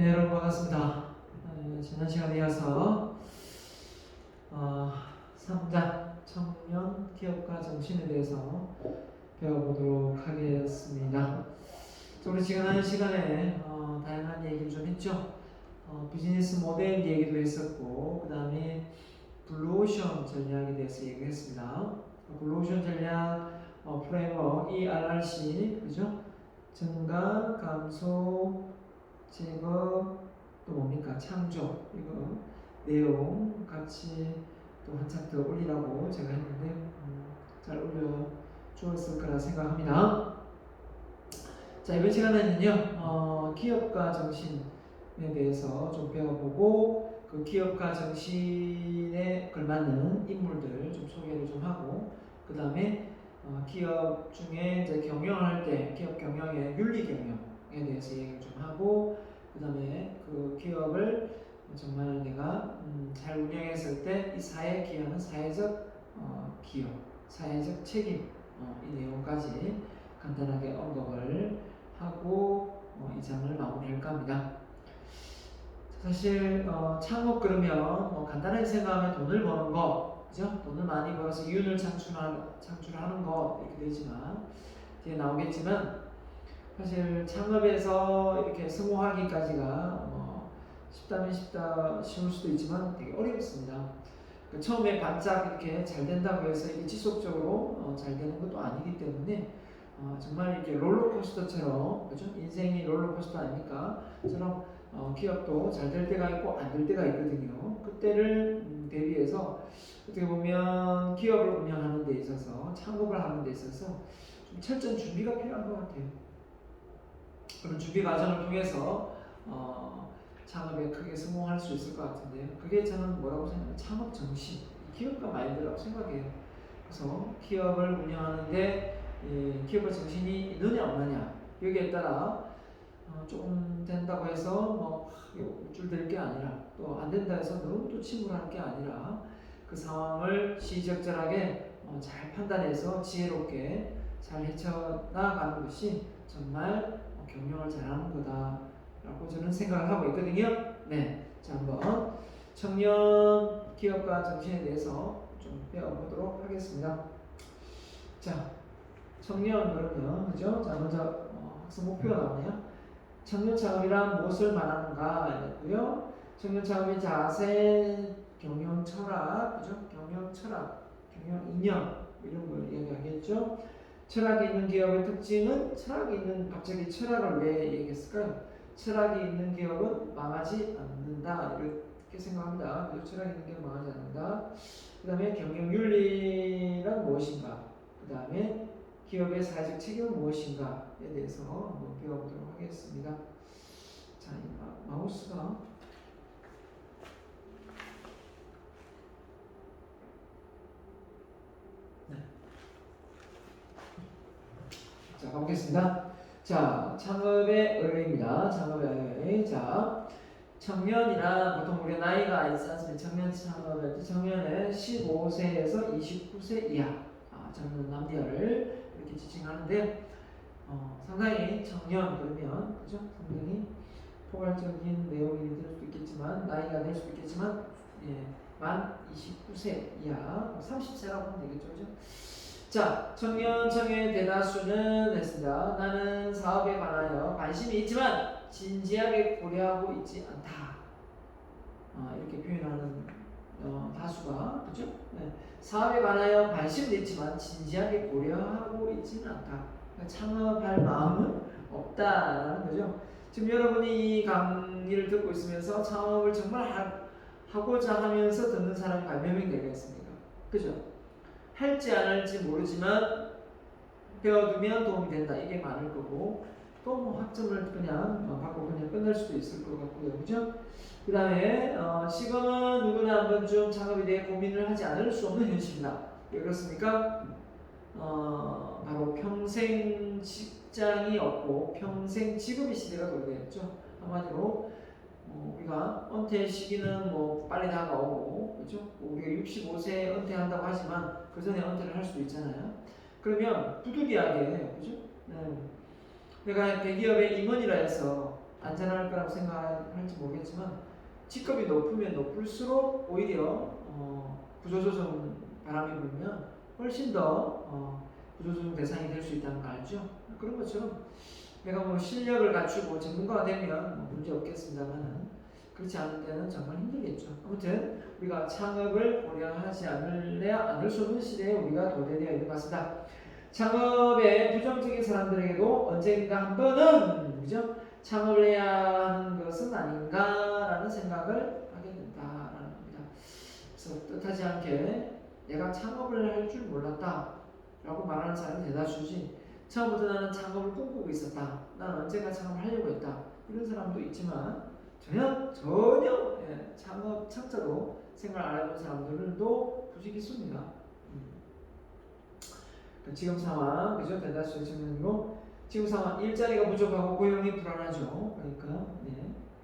네, 여러분 반갑습니다. 지난 시간에 이어서 3장 청년 기업가 정신에 대해서 배워보도록 하겠습니다. 우리 지난 시간에 다양한 얘기를 좀 했죠. 비즈니스 모델 얘기도 했었고, 그 다음에 블루오션 전략에 대해서 얘기했습니다. 블루오션 전략 프레임워크 ERRC, 그죠? 증가, 감소, 제거, 또 뭡니까? 창조. 이거 내용 같이 또 한 차트 올리라고 제가 했는데 잘 올려 주었을 거라 생각합니다. 자, 이번 시간에는요 기업가 정신에 대해서 좀 배워보고, 그 기업가 정신에 걸맞는 인물들 좀 소개를 좀 하고, 그 다음에 기업 중에 이제 경영할 때 기업 경영의 윤리 경영에 대해서 얘기를 좀 하고, 그 다음에 그 기업을 정말 내가 잘 운영했을 때 이 사회에 기여하는 사회적 기여, 사회적 책임, 이 내용까지 간단하게 언급을 하고 이 장을 마무리할까 합니다. 사실 창업 그러면 간단하게 생각하면 돈을 버는 거, 그죠? 돈을 많이 벌어서 이윤을 창출하는 거 이렇게 되지만, 뒤에 나오겠지만 사실 창업에서 이렇게 성공하기까지가 쉽다면 쉬울 수도 있지만 되게 어렵습니다. 처음에 반짝 이렇게 잘 된다고 해서 이게 지속적으로 잘 되는 것도 아니기 때문에 정말 이렇게 롤러코스터처럼, 그죠? 인생이 롤러코스터 아닙니까? 처럼 기업도 잘 될 때가 있고 안 될 때가 있거든요. 그때를 대비해서 어떻게 보면 기업을 운영하는 데 있어서, 창업을 하는 데 있어서 좀 철저한 준비가 필요한 것 같아요. 그런 준비 과정을 통해서 창업에 크게 성공할 수 있을 것 같은데요. 그게 저는 뭐라고 생각하면 창업 정신, 기업가 마인드라고 생각해요. 그래서 기업을 운영하는데 기업가 정신이 있느냐 없느냐, 여기에 따라 조금 된다고 해서 우쭐댈 게 아니라, 또 안 된다 해서 너무 또 침울할 게 아니라, 그 상황을 시적절하게 잘 판단해서 지혜롭게 잘 헤쳐나가는 것이 정말 경영을 잘하는 거다라고 저는 생각을 하고 있거든요. 네, 자, 한번 청년 기업가 정신에 대해서 좀 배워보도록 하겠습니다. 자, 청년 그러면, 그죠? 자, 먼저 학습 목표가 나오네요. 청년 창업이란 무엇을 말하는가 했고요. 청년 창업의 자세, 경영 철학, 그죠? 경영 철학, 경영 이념, 이런 걸 얘기하겠죠. 철학이 있는 기업의 특징은, 갑자기 철학을 왜 얘기했을까요? 철학이 있는 기업은 망하지 않는다, 이렇게 생각합니다. 철학이 있는 기업은 망하지 않는다. 그 다음에 경영 윤리란 무엇인가? 그 다음에 기업의 사회적 책임은 무엇인가에 대해서 한번 배워보도록 하겠습니다. 자, 이 마우스가 네. 자, 가보겠습니다. 자, 창업의 의뢰입니다. 창업의 의뢰. 자, 청년이란 보통 우리가 나이가 있지 않습니까? 청년 창업할 때 청년은 15세에서 29세 이하 젊은 남녀를 이렇게 지칭하는데, 상당히 청년 그러면, 그죠? 상당히 포괄적인 내용이 될 수도 있겠지만, 나이가 될 수도 있겠지만, 만 29세 이하, 30세라고 하면 되겠죠, 그죠? 자, 청년층의 대다수는 했습니다. 나는 사업에 관하여 관심이 있지만 진지하게 고려하고 있지 않다. 이렇게 표현하는 다수가, 그죠? 네. 사업에 관하여 관심도 있지만 진지하게 고려하고 있지는 않다. 그러니까 창업할 마음은 없다라는 거죠. 지금 여러분이 이 강의를 듣고 있으면서 창업을 정말 하고자 하면서 듣는 사람이 몇 명이 되겠습니까? 그죠? 할지 안 할지 모르지만 배워두면 도움이 된다, 이게 많을 거고, 또 학점을 그냥 받고 그냥 끝낼 수도 있을 것 같고요, 그죠? 그 다음에 지금은 누구나 한 번쯤 창업에 대해 고민을 하지 않을 수 없는 현실이다. 왜 그렇습니까? 바로 평생 직장이 없고 평생 직업의 시대가 도래했죠. 한마디로 우리가 은퇴 시기는 빨리 다가오고, 그렇죠? 우리가 65세에 은퇴한다고 하지만 그 전에 은퇴를 할 수도 있잖아요. 그러면 부득이하게, 그죠? 네. 내가 대기업의 임원이라 해서 안전할 거라고 생각할지 모르겠지만 직급이 높으면 높을수록 오히려 구조조정 바람이 불면 훨씬 더 구조조정 대상이 될 수 있다는 거 알죠? 그런 것처럼 내가 뭐 실력을 갖추고 전문가가 되면 뭐 문제 없겠습니다만은 그렇지 않을 때는 정말 힘들겠죠. 아무튼 우리가 창업을 고려하지 않을 수 없는 시대에 우리가 도래되어 있는 것 같습니다. 창업에 부정적인 사람들에게도 언젠가 한 번은 그죠? 창업을 해야 하는 것은 아닌가라는 생각을 하게 된다라는 겁니다. 그래서 뜻하지 않게 내가 창업을 할 줄 몰랐다라고 말하는 사람이 대다수지. 처음부터 나는 창업을 꿈꾸고 있었다. 나는 언젠가 창업을 하려고 했다. 이런 사람도 있지만 전혀 창업 창자로 생각을 안 해본 사람들도 부지기 있습니다. 지금 상황, 그죠? 대다수의 증명이고 지금 상황 일자리가 부족하고 고용이 불안하죠. 그러니까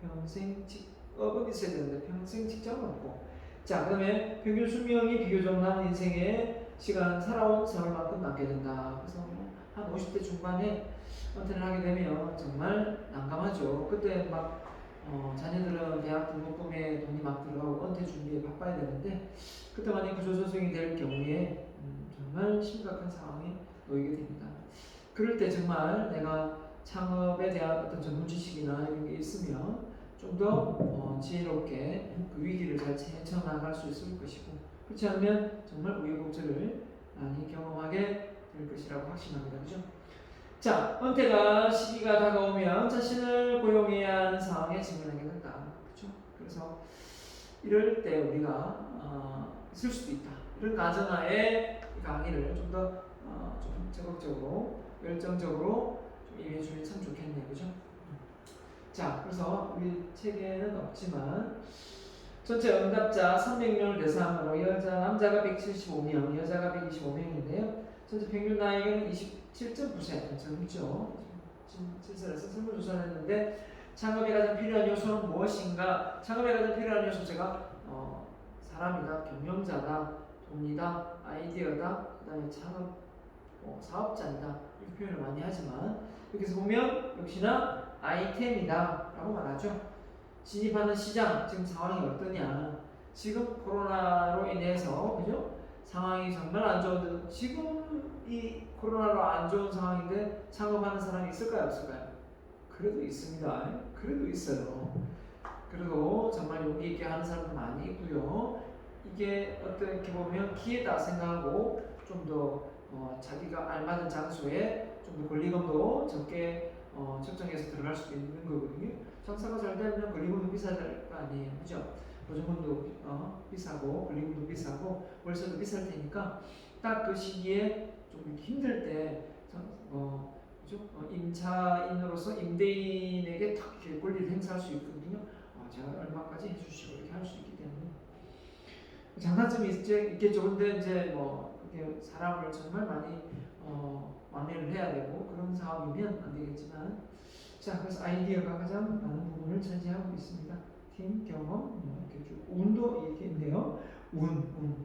평생 직업은 있어야 되는데 평생 직장은 없고. 자, 그다음에 평균 수명이 비교적 남은 인생의 시간 살아온 세월만큼 남게 된다. 그래서 한 50대 중반에 은퇴를 하게 되면 정말 난감하죠. 그때 막 자녀들은 대학 등록금에 돈이 막 들어가고 은퇴 준비에 바빠야 되는데 그때만이 구조조정이 될 경우에 정말 심각한 상황에 놓이게 됩니다. 그럴 때 정말 내가 창업에 대한 어떤 전문 지식이나 이런 게 있으면 좀 더 지혜롭게 그 위기를 잘 헤쳐나갈 수 있을 것이고 그렇지 않으면 정말 우여곡절을 많이 경험하게 될 것이라고 확신합니다. 그죠? 자, 은퇴가 시기가 다가오면 자신을 고용해야 하는 상황에 직면하게 된다. 그렇죠? 그래서 이럴 때 우리가 있을 수도 있다. 이런 가정하에 이 강의를 좀 더 좀 적극적으로 열정적으로 좀 임해주면 참 좋겠네요. 그죠? 자, 그래서 우리 책에는 없지만 전체 응답자 300명을 대상으로 남자가 175명, 여자가 125명인데요. 전체 평균 나이는 27.9세, 젊죠. 7살에서 설문조사를 했는데 창업에 가장 필요한 요소는 무엇인가? 창업에 가장 필요한 요소 제가 사람이다, 경영자다, 돈이다, 아이디어다, 그 다음에 창업 사업자이다 이렇게 표현을 많이 하지만 여기서 보면 역시나 아이템이다 라고 말하죠. 진입하는 시장 지금 상황이 어떠냐. 지금 코로나로 인해서 그죠? 상황이 정말 안 좋은데 지금 이 코로나로 안 좋은 상황인데 창업하는 사람이 있을까요? 없을까요? 그래도 있습니다. 그래도 있어요. 그래도 정말 용기 있게 하는 사람도 많이 있고요. 이게 어떻게 보면 기회다 생각하고 좀 더 자기가 알맞은 장소에 좀 더 권리금도 적게 책정해서 들어갈 수도 있는 거거든요. 장사가 잘 되면 권리금도 비쌀 거 아니에요, 그죠? 보증금도 비싸고 권리금도 비싸고 월세도 비쌀 테니까 딱 그 시기에 좀 힘들 때 그죠? 임차인으로서 임대인에게 탁 이렇게 권리를 행사할 수 있거든요. 제가 얼마까지 해주시고 이렇게 할 수 있기 때문에 장단점이 있겠죠. 근데 이제 그게 사람을 정말 많이 만회를 해야 되고 그런 사업이면 안 되겠지만 자, 그래서 아이디어가 가장 많은 부분을 차지하고 있습니다. 팀, 경험, 이렇게 쭉 운도 이렇게 있네요.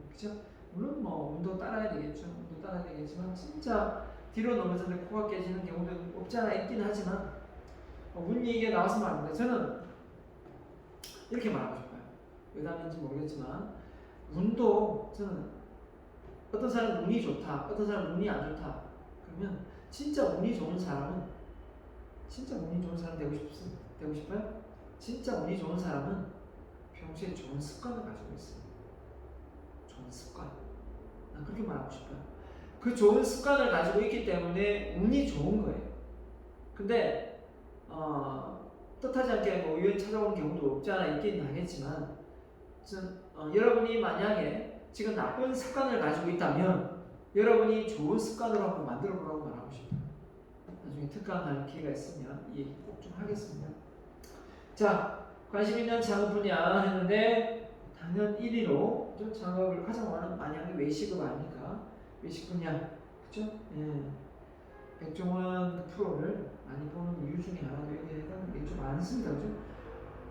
그죠? 물론 운도 따라야 되겠죠. 운도 따라야 되겠지만 진짜 뒤로 넘어졌는데 코가 깨지는 경우도 없지 않아 있긴 하지만 운 얘기가 나와서 말입니다. 저는 이렇게 말하고 싶어요. 외담인지 모르겠지만 운도 저는 어떤 사람은 운이 좋다, 어떤 사람은 운이 안 좋다. 그러면 진짜 운이 좋은 사람은 진짜 운이 좋은 사람 되고 싶어요? 진짜 운이 좋은 사람은 평소에 좋은 습관을 가지고 있어요. 좋은 습관. 난 그렇게 말하고 싶어요. 그 좋은 습관을 가지고 있기 때문에 운이 좋은 거예요. 근데 뜻하지 않게 우연히 찾아오는 경우도 없지 않아 있긴 하겠지만 여러분이 만약에 지금 나쁜 습관을 가지고 있다면 여러분이 좋은 습관으로 한번 만들어 보라고 말하고 싶어요. 나중에 특강할 기회가 있으면 이 얘기 꼭 좀 하겠습니다. 자, 관심 있는 창업 분야 했는데 당연 1위로 창업을 가장 많이 하는 게 외식업 아닙니까? 외식 분야, 그죠? 백종원 프로를 많이 보는 이유 중에 하나도 여기에 해당되는 게 좀 많습니다, 그죠?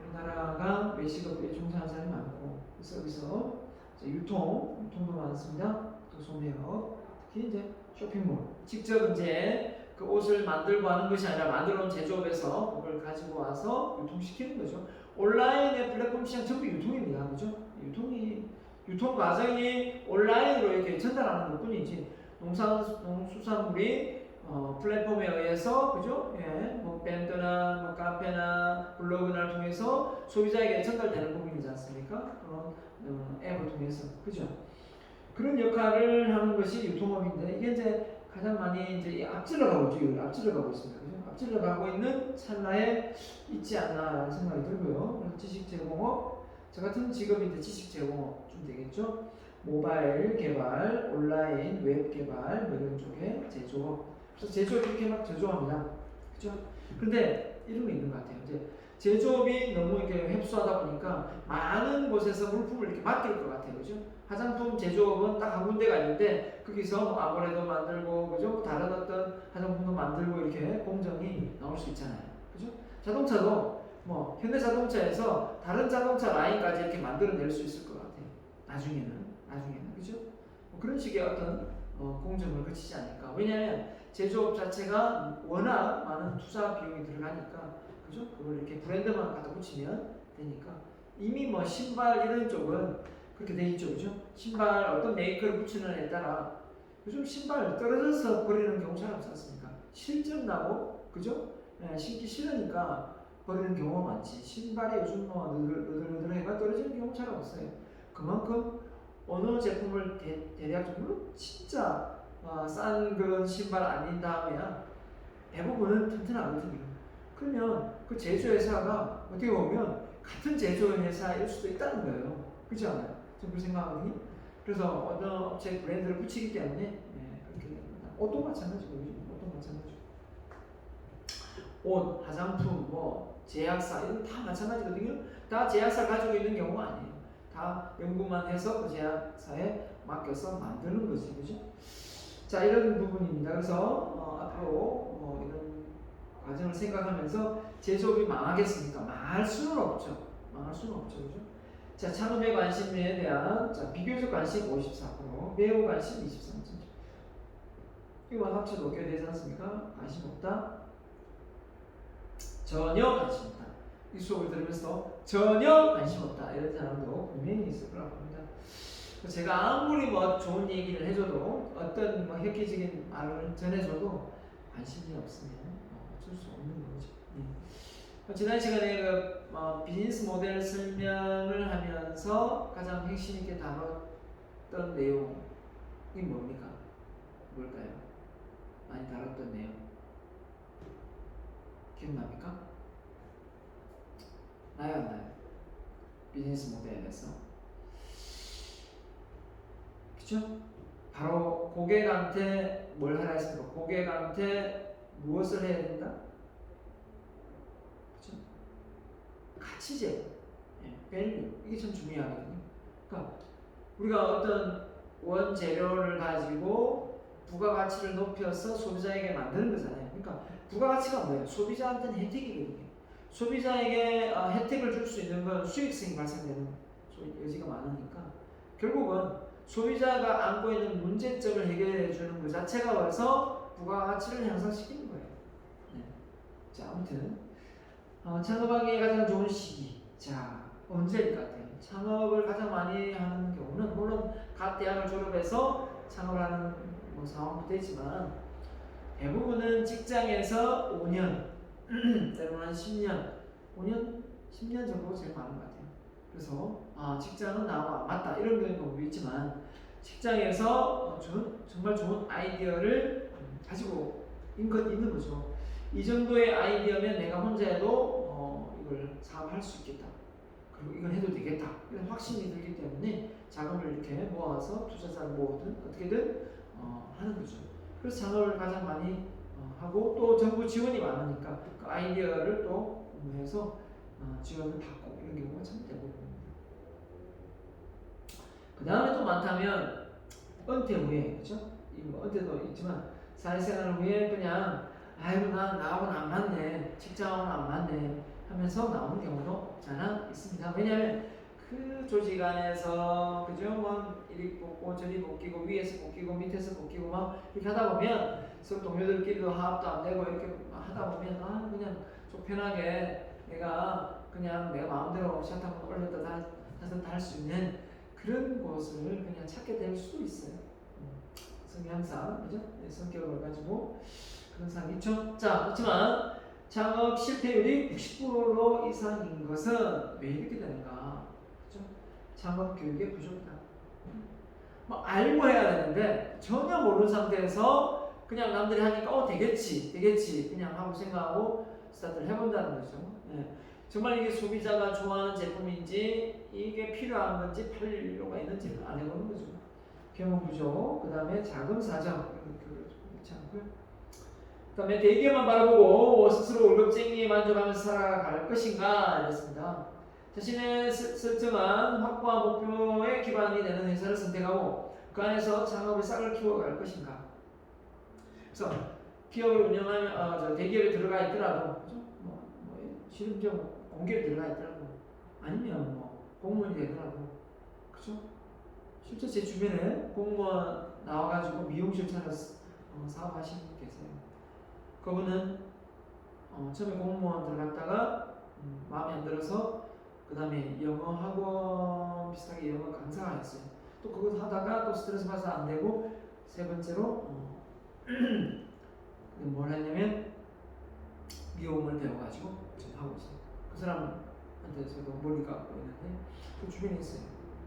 우리나라가 외식업에 종사하는 사람이 많고 서비스업, 유통도 많습니다. 또 소매업, 특히 이제 쇼핑몰, 직접 이제 그 옷을 만들고 하는 것이 아니라 만들어 온 제조업에서 그걸 가지고 와서 유통시키는 거죠. 온라인의 플랫폼 시장 전부 유통입니다. 그죠? 유통 과정이 온라인으로 이렇게 전달하는 것 뿐이지, 농수산물이 플랫폼에 의해서, 그죠? 예, 뭐 밴드나 뭐 카페나 블로그를 통해서 소비자에게 전달되는 부분이지 않습니까? 그런 앱을 통해서, 그죠? 그런 역할을 하는 것이 유통업인데, 이게 이제 가장 많이 이제 앞질러 가고 있죠. 앞질러 가고 있습니다. 그죠? 앞질러 가고 있는 찰나에 있지 않나라는 생각이 들고요. 그래서 지식 제공업, 저 같은 직업인데 지식 제공업 좀 되겠죠. 모바일 개발, 온라인 웹 개발, 뭐 이런 쪽에 제조업. 그래서 제조업 이렇게 막 제조합니다. 그죠? 근데 이런 게 있는 것 같아요. 이제 제조업이 너무 이렇게 흡수하다 보니까 많은 곳에서 물품을 이렇게 맡길 것 같아요. 그죠? 화장품 제조업은 딱 한 군데가 있는데 거기서 뭐 아무래도 만들고, 그죠? 다른 어떤 화장품도 만들고 이렇게 공정이 나올 수 있잖아요. 그죠? 자동차도 뭐 현대자동차에서 다른 자동차 라인까지 이렇게 만들어낼 수 있을 것 같아요. 나중에는 그죠? 뭐 그런 식의 어떤 공정을 거치지 않을까. 왜냐하면 제조업 자체가 워낙 많은 투자 비용이 들어가니까, 그죠? 그걸 이렇게 브랜드만 갖다 붙이면 되니까. 이미 뭐 신발 이런 쪽은 그렇게 돼 있죠, 그죠? 신발 어떤 메이커를 붙이느냐에 따라 요즘 신발 떨어져서 버리는 경우 잘 없지 않습니까? 실증 나고, 그죠? 예, 신기 싫으니까 버리는 경우가 많지. 신발이 요즘 뭐 느들느들해가 떨어지는 경우 잘 없어요. 그만큼 어느 제품을 대략적으로 진짜 싼 그런 신발 아닌 다음에야 대부분은 튼튼하거든요. 그러면 그 제조회사가 어떻게 보면 같은 제조회사일 수도 있다는 거예요. 그렇지 않아요? 저는 그렇게 생각하거든요. 그래서 어느 업체 브랜드를 붙이기 때문에 그렇게 됩니다. 옷도 마찬가지고, 옷도 마찬가지고. 옷, 화장품, 뭐 제약사 이런 다 마찬가지거든요. 다 제약사 가지고 있는 경우가 아니에요. 다 연구만 해서 그 제약사에 맡겨서 만드는 거지, 그죠? 자, 이런 부분입니다. 그래서 앞으로 이런 과정을 생각하면서 제조업이 망하겠습니까? 망할 수는 없죠. 그죠? 자, 창업에 관심에 대한 비교적 관심 54%, 매우 관심 23%. 이거 합쳐도 어떻게 되지 않습니까? 관심 없다. 전혀 관심 없다. 이 수업을 들으면서 전혀 관심 없다 이런 사람도 분명히 있을 거라고 봅니다. 제가 아무리 뭐 좋은 얘기를 해줘도, 어떤 뭐 획기적인 말을 전해줘도 관심이 없으면 어쩔 수 없는 거죠. 지난 시간에 비즈니스 모델 설명을 하면서 가장 핵심 있게 다뤘던 내용이 뭡니까? 뭘까요? 많이 다뤘던 내용 기억납니까? 나요, 안 나요? 비즈니스 모델에서, 그쵸? 바로 고객한테 뭘 하라 했습니까? 고객한테 무엇을 해야 된다? 그쵸? 가치제, value, 이게 참 중요하거든요. 그러니까 우리가 어떤 원재료를 가지고 부가가치를 높여서 소비자에게 만드는 거잖아요. 그러니까 부가가치가 뭐예요? 소비자한테는 혜택이거든요. 소비자에게 혜택을 줄 수 있는 건 수익성이 발생되는 여지가 많으니까, 결국은 소비자가 안고 있는 문제점을 해결해 주는 것 자체가 벌써 부가가치를 향상시키는 거예요. 자, 아무튼 창업하기에 가장 좋은 시기, 자, 언제일 것 같아요? 창업을 가장 많이 하는 경우는, 물론 각 대학을 졸업해서 창업을 하는 상황도 되지만, 대부분은 직장에서 5년, 때로는 10년, 5년, 10년 정도가 제일 많은 것 같아요. 그래서 직장은 나하고 안 맞다 이런 경우도 있지만, 직장에서 정말 좋은 아이디어를 가지고 있는 거죠. 이 정도의 아이디어면 내가 혼자 해도 이걸 사업할 수 있겠다. 그리고 이건 해도 되겠다. 이런 확신이 들기 때문에 자금을 이렇게 모아서 투자자를 모으든 어떻게든 하는 거죠. 그래서 창업을 가장 많이 하고, 또 정부 지원이 많으니까 그 아이디어를 또 공부해서 지원을 받고, 이런 경우가 참 대부분입니다. 그 다음에 또 많다면 은퇴 후에, 그렇죠? 은퇴도 있지만 사회생활 후에 그냥 아이고 나하고는 안 맞네, 직장하고는 안 맞네 하면서 나오는 경우도 없지 않아 있습니다. 왜냐하면 그 조직 안에서, 그죠? 뭐 이리 뽑고 저리 뽑기고 위에서 뽑기고 밑에서 뽑기고 막 이렇게 하다 보면 서로 동료들끼리도 화합도 안 되고 이렇게 하다 보면 그냥 좀 편하게 내가 마음대로 샷 한번 올렸다 닫았다 할 수 있는 그런 곳을 그냥 찾게 될 수도 있어요. 성향상, 그죠? 네, 성격을 가지고 그런 사람이 있죠. 자, 그렇지만 창업 실패율이 90% 이상인 것은 왜 이렇게 되는가? 그죠? 창업 교육의 부족이다. 뭐 알고 해야 되는데 전혀 모르는 상태에서 그냥 남들이 하니까 되겠지 그냥 하고 생각하고 스타트를 해본다는 거죠. 네. 정말 이게 소비자가 좋아하는 제품인지 이게 필요한 건지 팔릴 필요가 있는지를 안 해보는 거죠. 경험 부족, 그 다음에 자금 사정, 그렇지 않고요. 그 다음에 대기업만 바라보고 스스로 월급쟁이에 만족하면서 살아갈 것인가 이랬습니다. 자신의 설정한 확고한 목표에 기반이 되는 회사를 선택하고 그 안에서 창업의 싹을 키워갈 것인가. 그래서 기업을 운영하면 대기업에 들어가 있더라도 그죠? 실험적 공기에 들어가 있더라도 아니면 공무원이 되더라도 그죠? 실제 제 주변에 공무원 나와가지고 미용실 차려서 사업하시는 분 계세요. 그분은 처음에 공무원 들어갔다가 마음에 안 들어서 그 다음에 영어 학원 비슷하게 영어 강사가 했어요. 또 그거 하다가 또 스트레스 받아서 안 되고 세 번째로 뭘 했냐면 미용을 배워가지고 지금 하고 있어요. 그 사람한테서도 머리 깎고 있는데 그 주변에 있어요.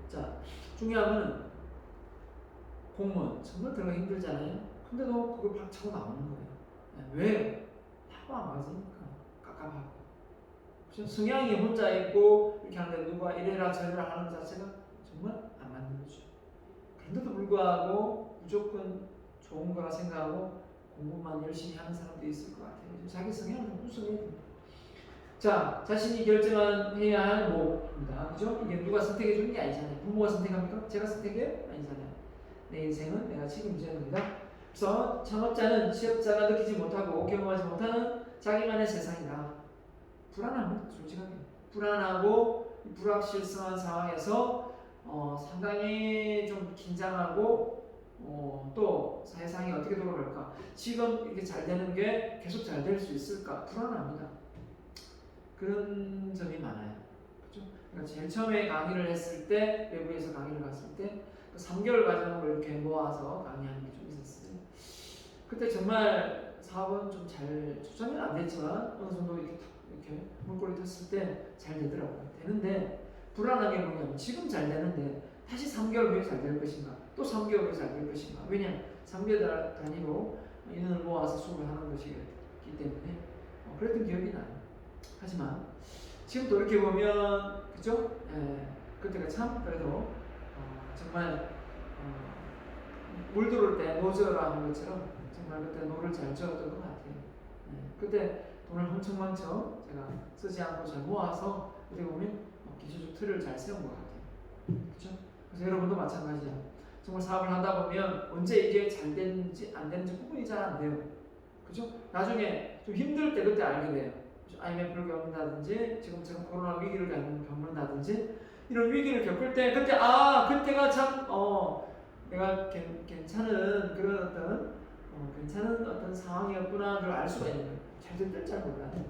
자, 중요한 거는 공무원 정말 들어가 힘들잖아요. 근데도 그걸 박차고 나오는 거예요. 왜? 하도 안 맞으니까 깝깝하고. 성향이 혼자 있고 이렇게 하는데 누가 이래라 저래라 하는 자체가 정말 안 맞는 거죠. 그런데도 불구하고 무조건 좋은 거라 생각하고 공부만 열심히 하는 사람도 있을 것 같아요. 자기 성향을 좀 구성해야 됩니다. 자, 자신이 결정해야 할 목입니다. 그죠? 이게 누가 선택해 주는 게 아니잖아요. 부모가 선택합니까? 제가 선택해요? 아니잖아요. 내 인생은 내가 책임져야 됩니다. 그래서 창업자는 취업자가 느끼지 못하고 경험하지 못하는 자기만의 세상이다. 불안합니다. 솔직하게. 불안하고 불확실성한 상황에서 상당히 좀 긴장하고 또 세상이 어떻게 돌아갈까? 지금 이렇게 잘 되는 게 계속 잘 될 수 있을까? 불안합니다. 그런 점이 많아요. 그렇죠? 그러니까 제일 처음에 강의를 했을 때 외부에서 강의를 갔을 때 그 3개월 과정을 이렇게 모아서 강의하는 게 좀 있었어요. 그때 정말 사업은 좀 잘 초점이 안 됐지만 어느 정도 이렇게 물꼬리 텄을 때 잘 되더라고요. 되는데 불안한 게 뭐냐면 지금 잘 되는데 다시 3개월 후에 잘 될 것인가 또 3개월 후에 잘 될 것인가. 왜냐 3개월 단위로 인원을 모아서 수업을 하는 것이기 때문에 그랬던 기억이 나요. 하지만 지금 돌이켜보면 그죠? 그때가 참 그래도 정말 물 들어올 때 노저라 하는 것처럼 정말 그때 노를 잘 저었던 것 같아요. 그때 돈을 엄청 많죠. 제가 쓰지 않고 잘 모아서 어떻게 보면 기초적 틀을 잘 세운 것 같아요. 그렇죠? 그래서 여러분도 마찬가지죠. 정말 사업을 하다 보면 언제 이게 잘 되는지 안 되는지 구분이 잘 안 돼요. 그렇죠? 나중에 좀 힘들 때 그때 알게 돼요. IMF를 겪는다든지 지금처럼 코로나 위기를 겪는다든지 이런 위기를 겪을 때 그때 그때가 참 내가 괜찮은 그런 괜찮은 어떤 상황이었구나를 알 수가 있는 거예요. 잘 될 때 잘 몰라요.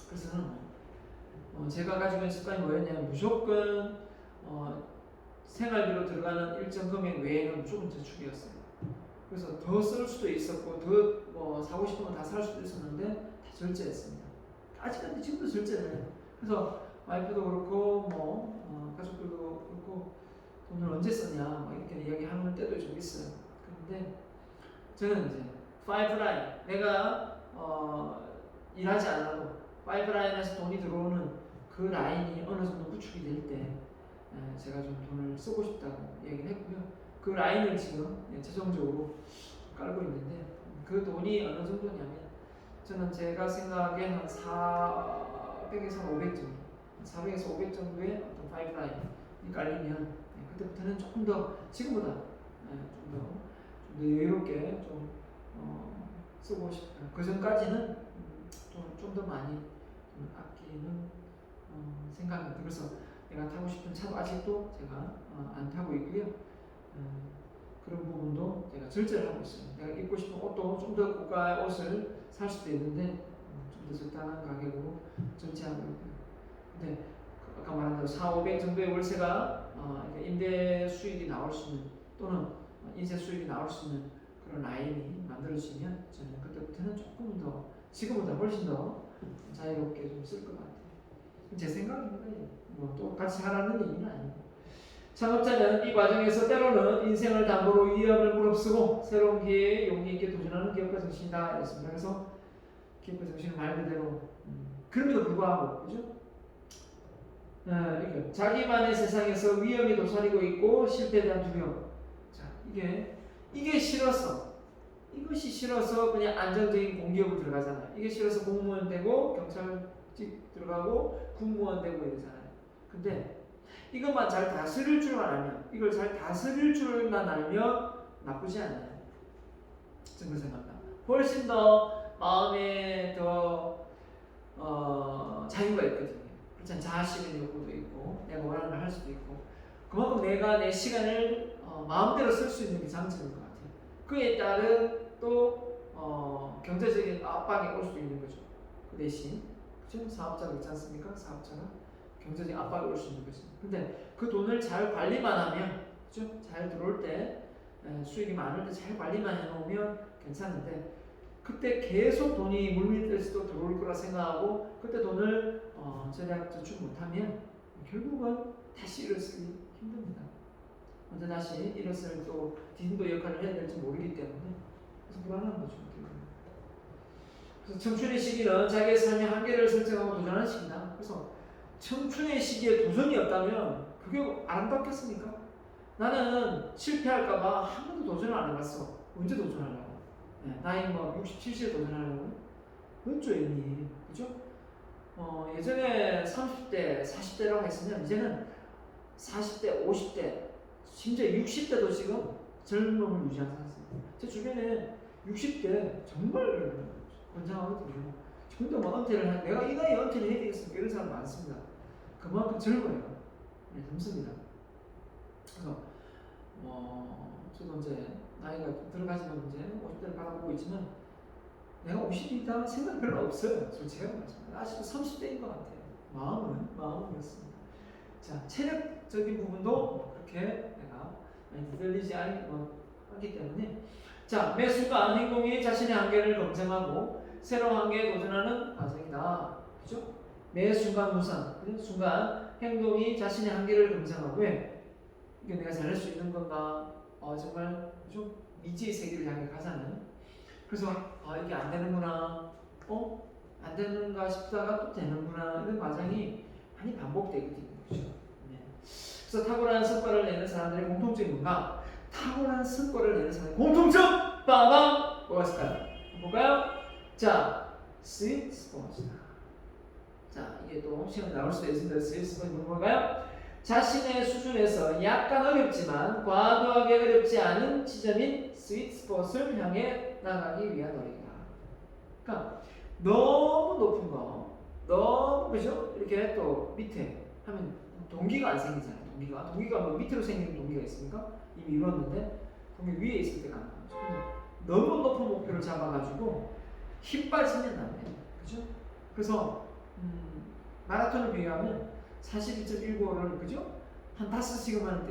그래서 제가 가지고 있는 습관이 뭐였냐면 무조건 생활비로 들어가는 일정 금액 외에는 무조건 저축이었어요. 그래서 더 쓸 수도 있었고 더 사고 싶은 거 다 살 수도 있었는데 다 절제했습니다. 아직까지 지금도 절제해요. 그래서 와이프도 그렇고 가족들도 그렇고 돈을 언제 썼냐 이렇게 이야기하는 때도 좀 있어요. 그런데 저는 이제 5라인 내가 일하지 않아도 5라인에서 돈이 들어오는 그 라인이 어느 정도 구축이 될 때 제가 좀 돈을 쓰고 싶다고 얘기를 했고요. 그 라인을 지금 최종적으로 깔고 있는데 그 돈이 어느 정도냐면 저는 제가 생각에 한 400에서 500 정도 400에서 500 정도의 어떤 파이프라인이 깔리면 그때부터는 조금 더 지금보다 좀 더 여유롭게 좀 쓰고 싶어요. 그 전까지는 좀 더 많이 아끼는 생각입니다. 그래서 내가 타고 싶은 차도 아직도 제가 안 타고 있고요. 그런 부분도 제가 절제를 하고 있어요. 내가 입고 싶은 옷도 좀 더 고가의 옷을 살 수도 있는데 좀 더 적당한 가격으로 절제하고 있고요. 근데 아까 말한 대로 4,500 정도의 월세가 임대 수익이 나올 수 있는 또는 인세 수익이 나올 수 있는 그런 라인이 만들어지면 저는 그때부터는 조금 더 지금보다 훨씬 더 자유롭게 좀 쓸 것 같아요. 제 생각입니다. 뭐 또 같이 하라는 얘기는 아니고. 창업자는 이 과정에서 때로는 인생을 담보로 위험을 무릅쓰고 새로운 기회에 용기 있게 도전하는 기업가 정신이다 이랬습니다. 그래서 기업가 정신은 말 그대로 그럼에도 불구하고 그죠? 이게 자기만의 세상에서 위험이 도사리고 있고 실패에 대한 두려움. 자, 이게 싫어서 이것이 싫어서 그냥 안정적인 공기업으로 들어가잖아요. 이게 싫어서 공무원 되고 경찰직 들어가고 군무원 되고 이러잖아요. 근데 이것만 잘 다스릴 줄만 알면, 이걸 잘 다스릴 줄만 알면 나쁘지 않아요. 저는 생각합니다. 훨씬 더 마음에 더 자유가 있거든요. 그렇잖아요. 자아실현 욕구도 있고, 내가 원하는 걸 할 수도 있고, 그만큼 내가 내 시간을 마음대로 쓸 수 있는 게 장점인 것 같아요. 그에 따른 또 경제적인 압박이 올 수도 있는 거죠. 그 대신 그죠? 사업자가 있지 않습니까? 사업자가 경제적인 압박이 올 수 있는 거죠. 근데 그 돈을 잘 관리만 하면, 그죠? 잘 들어올 때 수익이 많을 때 잘 관리만 해놓으면 괜찮은데 그때 계속 돈이 물밀듯이 들어올 거라 생각하고 그때 돈을 절약 저축 못하면 결국은 다시 일어서기 힘듭니다. 언제 다시 일어설 또 뒤집도 역할을 해야 될지 모르기 때문에 그래서 불안한 거죠. 그래서 청춘의 시기는 자기의 삶의 한계를 설정하고 도전하는 시기다. 그래서 청춘의 시기에 도전이 없다면 그게 아름답겠습니까? 나는 실패할까봐 한 번도 도전을 안 해봤어. 언제 도전하려고? 나이 60, 70에 도전하려고? 어쩌 있니? 그죠? 예전에 30대, 40대라고 했으면 이제는 40대, 50대, 심지어 60대도 지금 젊은 놈을 유지하는 사람입니다. 제 주변에 60대 정말 건장하거든요. 근데 뭐 내가 이 나이에 은퇴를 해야 되겠습니까? 이런 사람 많습니다. 그만큼 젊어요. 젊습니다. 그래서 저도 이제 나이가 들어가지만 이제 50대를 바라보고 있지만 내가 50이다 생각 별로 없어요. 솔직하게 말씀드립니다. 아직도 30대인 것 같아요. 마음은 그렇습니다. 자, 체력적인 부분도 그렇게 내가 많이 들리지 않기 때문에 자, 매 순간 행동이 자신의 한계를 검증하고 새로운 한계에 도전하는 과정이다. 그죠? 매 순간 무상, 순간 행동이 자신의 한계를 검증하고 왜? 이게 내가 잘할 수 있는 건가? 정말 좀 미지의 세계를 향해 가자는. 그래서 이게 안 되는구나. 안 되는가 싶다가 또 되는구나. 이런 과정이 많이 반복되거든요. 그렇죠? 네. 그래서 탁월한 성과를 내는 사람들의 공통점이 뭔가? 탁월한 성과를 내는 사람의 공통점! 빠밤! 뭐가 있을까요? 볼까요? 자, 스윗 스포츠다. 자, 이게 또 시험에 나올 수도 있습니다. 스윗 스포츠는 뭔가요? 자신의 수준에서 약간 어렵지만 과도하게 어렵지 않은 지점인 스윗 스폿을 향해 나가기 위한 노력이다. 그러니까 너무 높은 거, 너무 그죠? 이렇게 또 밑에 하면 동기가 안 생기잖아요. 동기가 뭐 밑으로 생기는 동기가 있습니까? 이미 이뤘는데 동기 위에 있을 때가 안 나오죠. 너무 높은 목표를 잡아가지고 힘 빠지면 안 돼요. 그죠? 그래서 마라톤을 비교하면 42.195를 그죠? 한 5시간만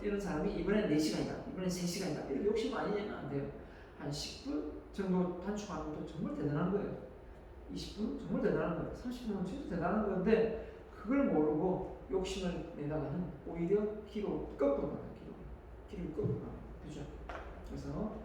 뛰는 사람이 이번엔 4시간이다. 이번엔 3시간이다. 이렇게 욕심 많이 내면 안 돼요. 한 10분 정도 단축하는 것도 정말 대단한 거예요. 20분? 정말 대단한 거예요. 30분은 진짜 대단한 건데 그걸 모르고 욕심을 내다가는 오히려 길을 거꾸로 가요. 길을 거꾸로 가요. 그죠? 그래서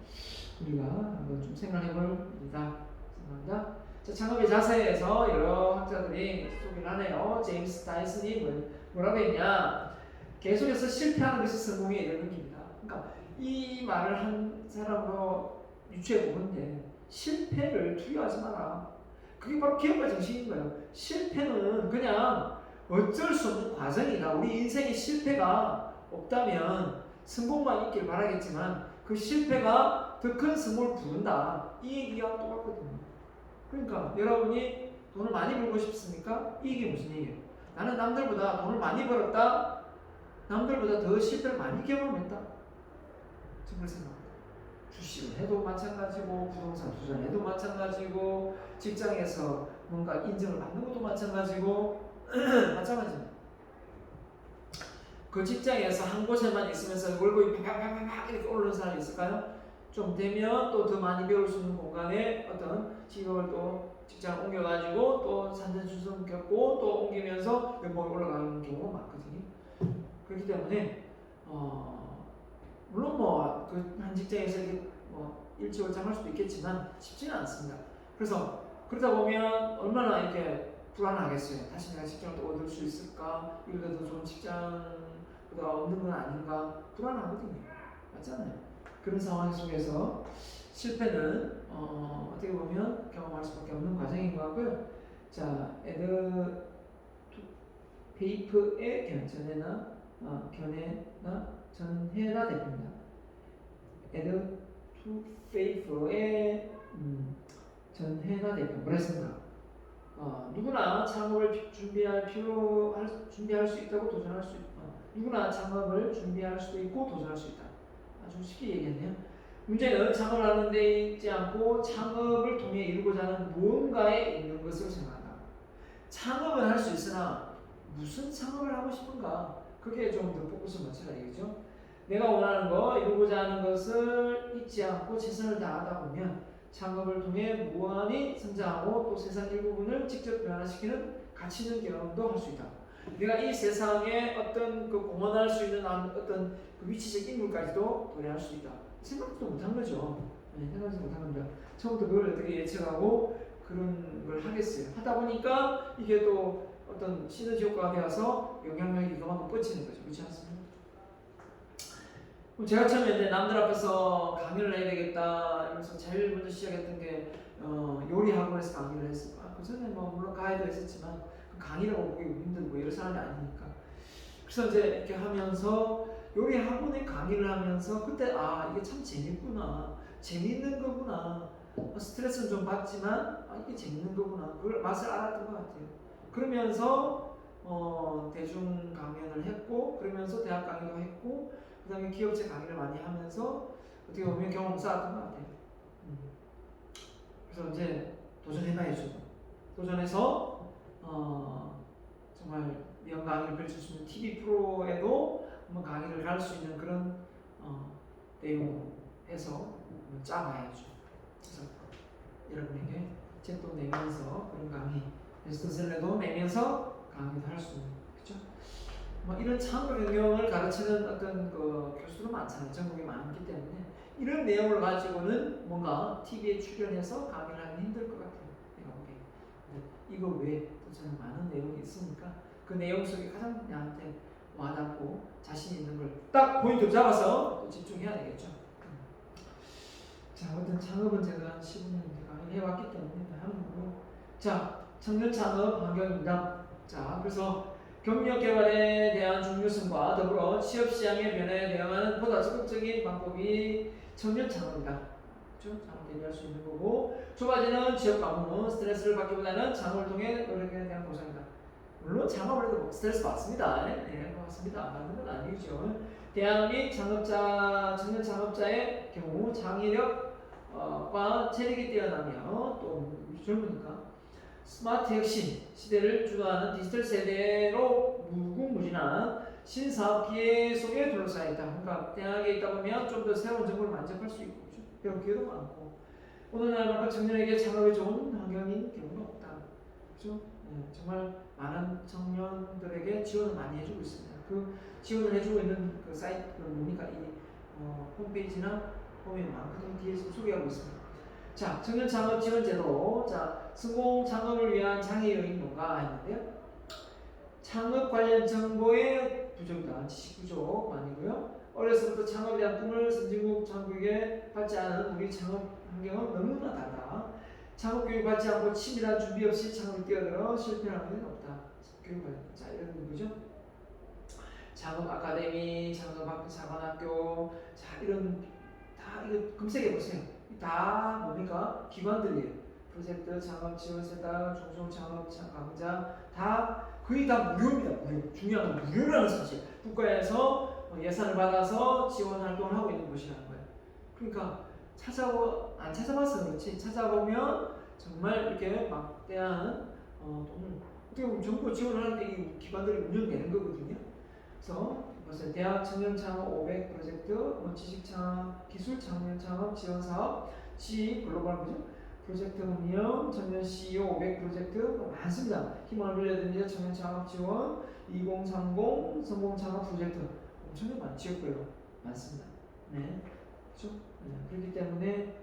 우리가 한번 좀 생각해 볼 일이다. 생각합니다. 자, 창업의 자세에서 여러 학자들이 소개를 하네요. 제임스 다이슨이 뭐라고 했냐? 계속해서 실패하는 것이 성공에 이르는 길이다. 그러니까 이 말을 한 사람으로 유추해 보는데 실패를 두려워하지 마라. 그게 바로 기업가 정신인 거예요. 실패는 그냥 어쩔 수 없는 과정이다. 우리 인생에 실패가 없다면 성공만 있길 바라겠지만 그 실패가 더 큰 성공을 부른다. 이 얘기가 똑같거든요. 그러니까 여러분이 돈을 많이 벌고 싶습니까? 이게 무슨 얘기예요? 나는 남들보다 돈을 많이 벌었다. 남들보다 더 실패를 많이 경험했다. 정말 생각합니다. 주식을 해도 마찬가지고 부동산 투자를 해도 마찬가지고 직장에서 뭔가 인정을 받는 것도 마찬가지고 마찬가지입니다. 그 직장에서 한 곳에만 있으면서 월급이 팍팍팍팍 이렇게 오르는 사람이 있을까요? 좀 되면 또 더 많이 배울 수 있는 공간에 어떤 직업을 또 직장을 옮겨가지고 또 산전수전 겪고 또 옮기면서 연봉이 올라가는 경우가 많거든요. 그렇기 때문에 물론 뭐 그 한 직장에서 이렇게 뭐 일취월장할 수도 있겠지만 쉽지는 않습니다. 그래서 그러다 보면 얼마나 이렇게 불안하겠어요. 다시 내가 직장을 또 얻을 수 있을까? 이보다 더 좋은 직장보다 얻는 건 아닌가? 불안하거든요. 맞잖아요. 그런 상황 속에서 실패는 어떻게 보면 경험할 수밖에 없는 과정인 것 같고요. 자, 페이프의 견해나 전해나 대표입니다. 에드 투 페이프의 전해나 대표 뭐라 했습니까? 누구나 창업을 준비할 수 있다고 도전할 수 있다. 누구나 창업을 준비할 수도 있고 도전할 수 있다. 아주 쉽게 얘기했네요. 문제는 창업을 하는 데 있지 않고 창업을 통해 이루고자 하는 무언가에 있는 것을 생각한다. 창업은 할 수 있으나 무슨 창업을 하고 싶은가? 그게 좀 더 포커스를 맞춰라 이거죠. 내가 원하는 거, 이루고자 하는 것을 잊지 않고 최선을 다하다 보면 창업을 통해 무한히 성장하고 또 세상 일부분을 직접 변화시키는 가치 있는 경험도 할 수 있다. 내가 이 세상에 어떤 그 공헌할 수 있는 어떤 그 위치적 인물까지도 도래할 수 있다. 생각도 못한 거죠. 생각도 못한 겁니다. 처음부터 그걸 어떻게 예측하고 그런 걸 하겠어요. 하다 보니까 이게 또 어떤 시너지 효과가 되어서 영향력이 그만큼 뻗치는 거죠. 그렇지 않습니까? 제가 처음에 이제 남들 앞에서 강의를 해야 되겠다 이러면서 제일 먼저 시작했던 게 요리 학원에서 강의를 했어요. 그 전에 뭐 물론 가이드 했었지만 강의라고 보기 힘들고 이런 사람이 아니니까. 그래서 이제 이렇게 하면서 요리 학원에 강의를 하면서 그때 이게 참 재밌구나, 재밌는 거구나. 스트레스는 좀 받지만 이게 재밌는 거구나. 그걸 맛을 알았던 것 같아요. 그러면서 대중 강연을 했고 그러면서 대학 강의도 했고 그 다음에 기업체 강의를 많이 하면서 어떻게 보면 경험 쌓았던 것 같아요. 그래서 이제 도전해봐야죠. 도전해서 정말 명 강의를 펼칠 수 있는 TV 프로에도 한번 강의를 갈 수 있는 그런 내용해서 짜봐야죠. 그래서 여러분에게 책도 내면서 그런 강의, 베스트셀러도 내면서 강의도 할 수 있는, 그렇죠? 뭐 이런 창업 경영을 가르치는 어떤 그 교수도 많잖아요. 전국에 많기 때문에 이런 내용을 가지고는 뭔가 TV에 출연해서 강의를 하기 힘들 것 같아요. 내가 보기에. 이거 외에 또 저는 많은 내용이 있으니까 그 내용 속에 가장 나한테 와닿고 자신 있는 걸 딱 포인트 잡아서 또 집중해야 되겠죠. 자, 아무튼 창업은 제가 한 15년 강의를 해왔기 때문에 하는 거고. 자, 청년 창업 환경입니다. 자, 그래서 경력 개발에 대한 중요성과 더불어 취업 시장의 변화에 대응하는 보다 적극적인 방법이 청년 창업입니다. 그렇죠? 창업 대비할 수 있는 거고, 좁아지는 취업 과목은 스트레스를 받기보다는 창업을 통해 노력에 대한 보상이다. 물론 창업을 해도 스트레스 받습니다. 네, 받습니다. 안 받는 건 아니죠. 대학 및 청년 창업자의 경우 창의력과 체력이 뛰어나며 또 젊으니까 스마트 혁신 시대를 주도하는 디지털 세대로 무궁무진한 신사업 기회 속에 둘러싸여 있다. 그러니까 대학에 있다 보면 좀 더 새로운 정보를 만족할 수 있고 배울 기회도 많고 오늘날만큼 청년에게 창업에 좋은 환경인 경우는 없다. 그렇죠? 네, 정말 많은 청년들에게 지원을 많이 해주고 있습니다. 그 지원을 해주고 있는 그 사이트 뭡니까? 이 홈페이지나 보면 많거든요. 뒤에 소개하고 있습니다. 자, 청년 창업 지원 제도. 자, 성공 창업을 위한 장애 요인이 뭔가 했는데요. 창업 관련 정보의 부족이다. 지식 부족 아니고요. 어려서부터 창업에 대한 꿈을 선진국 장국에 받지 않은 우리 창업 환경은 너무나 다르다. 창업 교육 받지 않고 치밀한 준비 없이 창업에 뛰어들어 실패할 일은 없다. 교육받는 자 이런 거죠. 창업 아카데미, 창업 자관학교, 자 이런 다 이거 검색해 보세요. 다 뭡니까? 기관들이에요. 프로젝트, 창업 지원센터, 중소창업 강좌 다 거의 다 무료입니다. 무료. 중요한 건 무료라는 사실. 국가에서 예산을 받아서 지원 활동을 하고 있는 곳이라는 거예요. 그러니까 안 찾아봐서 그렇지 찾아보면 정말 이렇게 막대한 돈을 어떻게 보면 정부 지원을 하는 게 이 기관들이 운영되는 거거든요. 그래서 무슨 대학 청년 창업 500 프로젝트, 지식 창업, 기술 청년 창업 지원 사업, G 글로벌 프로젝트 운영, 청년 CEO 500 프로젝트 많습니다. 희망을 빌려드립니다. 청년 창업 지원, 2030 성공 창업 프로젝트 엄청나게 많지고요. 많습니다. 네, 그렇죠? 네, 그렇기 때문에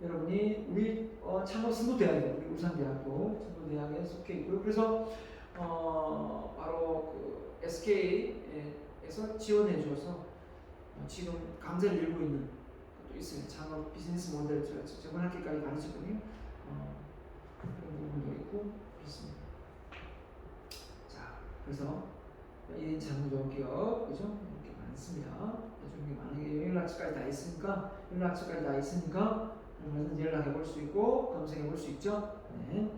여러분이 우리 창업 선도대학이에요. 우리 울산대학도 선도대학에 속해 있고요. 그래서 바로 그 SK에서 지원해 줘서 지금 강좌를 열고 있는 것도 있어요. 창업 비즈니스 모델 저번 학기까지 가르쳤거든요. 그런 부분도 있고 그렇습니다. 자, 그래서 1인 창조 기업 그죠? 이렇게 많습니다. 나중에 만약에 연락처까지 다 있으니까 얼마든지 연락해 볼 수 있고 검색해 볼 수 있죠. 네,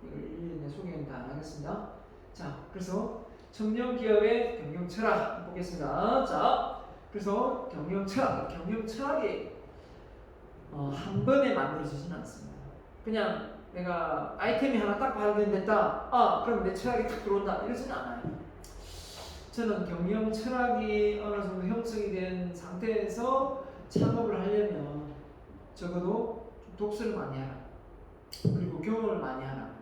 이걸 일일이 소개는 다 안 하겠습니다. 자, 그래서 청년 기업의 경영 철학 보겠습니다. 자, 그래서 경영 철학이 한 번에 만들어지지는 않습니다. 그냥 내가 아이템이 하나 딱 발견됐다. 그럼 내 철학이 딱 들어온다. 이러지는 않아요. 저는 경영 철학이 어느 정도 형성이 된 상태에서 창업을 하려면 적어도 독서를 많이 하라. 그리고 경험을 많이 하라.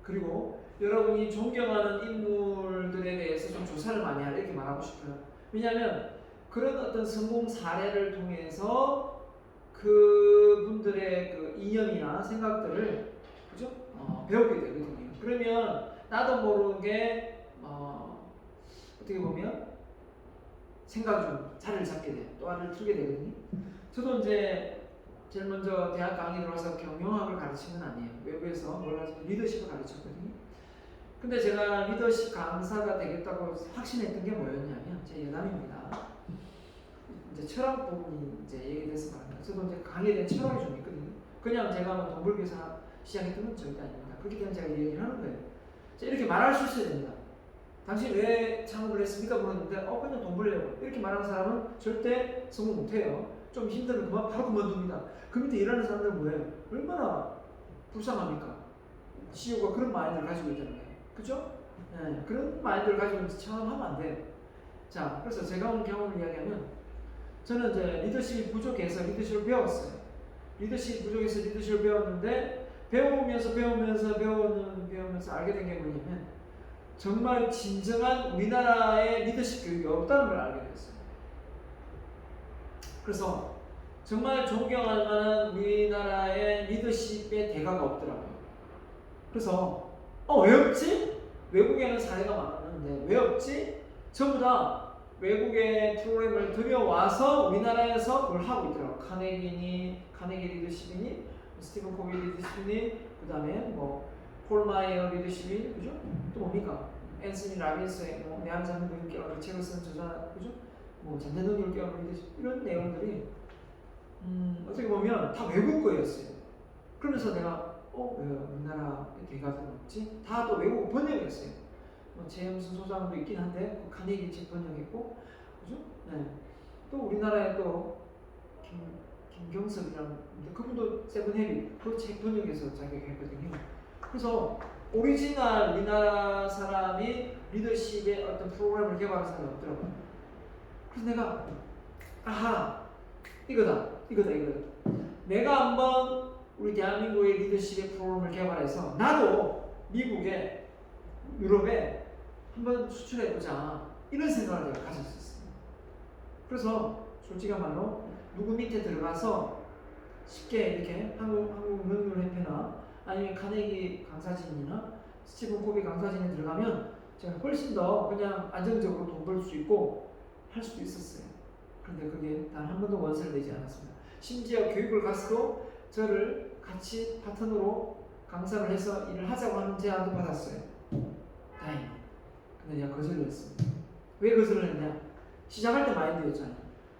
그리고 여러분이 존경하는 인물들에 대해서 좀 조사를 많이 하라. 이렇게 말하고 싶어요. 왜냐하면 그런 어떤 성공 사례를 통해서 그분들의 그 이념이나 생각들을 그죠? 배우게 되거든요. 그러면 나도 모르게 어떻게 보면 생각이 좀 자리를 잡게 돼요. 또 알을 틀게 되거든요. 저도 이제 제일 먼저 대학 강의 들어와서 경영학을 가르친 건 아니에요. 외부에서 뭘 하지? 리더십을 가르쳤거든요. 근데 제가 리더십 강사가 되겠다고 확신했던 게 뭐였냐면 제 예감입니다. 이제 철학 부분이 이제 얘기돼서 말합니다. 저도 이제 강의에 대한 철학이 좀 있거든요. 그냥 제가 뭐 돈 벌기 위해서 시작했던 건 절대 아닙니다. 그렇기 때문에 제가 이 얘기를 하는 거예요. 이렇게 말할 수 있어야 됩니다. 당신 왜 창업을 했습니까? 물었는데 그냥 돈 벌려고 이렇게 말하는 사람은 절대 성공 못해요. 좀 힘들면 바로 그만둡니다. 그 밑에 일하는 사람들은 뭐예요? 얼마나 불쌍합니까? CEO가 그런 마인드를 가지고 있다는 거예요. 그죠? 네, 그런 마인드를 가지고 창업하면 안 돼요. 자, 그래서 제가 오늘 경험을 이야기하면 저는 이제 리더십이 부족해서 리더십을 배웠어요. 리더십이 부족해서 리더십을 배웠는데 배우면서 알게 된 게 뭐냐면 정말 진정한 우리나라의 리더십 교육이 없다는 걸 알게 됐어요. 그래서 정말 존경할 만한 우리나라의 리더십의 대가가 없더라고요. 그래서 왜 없지? 외국에는 사례가 많았는데 왜 없지? 전부 다 외국의 프로그램을 들여와서 우리나라에서 그걸 하고 있더라고요. 카네기 리더십이니 스티븐 코비 리더십이니 그 다음에 폴 마이어 리더십이 그죠? 또 뭡니까? 앤서니 라빈스의 내 안에 잡는 그 인격을 책을 쓴 저자 그죠? 잠든 능력을 깨우는 리더십 이런 내용들이 어떻게 보면 다 외국 거였어요. 그러면서 내가 왜 우리나라에 대가들은 없지? 다 또 외국 번역이었어요. 제임스 소장도 있긴 한데 카네기 책 번역했고 그죠? 네. 또 우리나라에 또 김경석이라는 그분도 세븐헤비 그 책 번역해서 자격했거든요. 그래서 오리지널 우리나라 사람이 리더십의 어떤 프로그램을 개발한 사람이 없더라고요. 그래서 내가 이거다. 내가 한번 우리 대한민국의 리더십의 프로그램을 개발해서 나도 미국에 유럽에 한번 수출해보자 이런 생각을 내가 가졌었어요. 그래서 솔직한 말로 누구 밑에 들어가서 쉽게 이렇게 한국 명률협회나 아니면 카네기 강사진이나 스티븐 코비 강사진에 들어가면 제가 훨씬 더 그냥 안정적으로 돈 벌 수 있고 할 수도 있었어요. 그런데 그게 단 한 번도 원서를 내지 않았습니다. 심지어 교육을 가서도 저를 같이 파트너로 강사를 해서 일을 하자고 하는 제안도 받았어요. 다행히. 근데 내가 거절을 했습니다. 왜 거절을 했냐? 시작할 때 마인드였잖아요.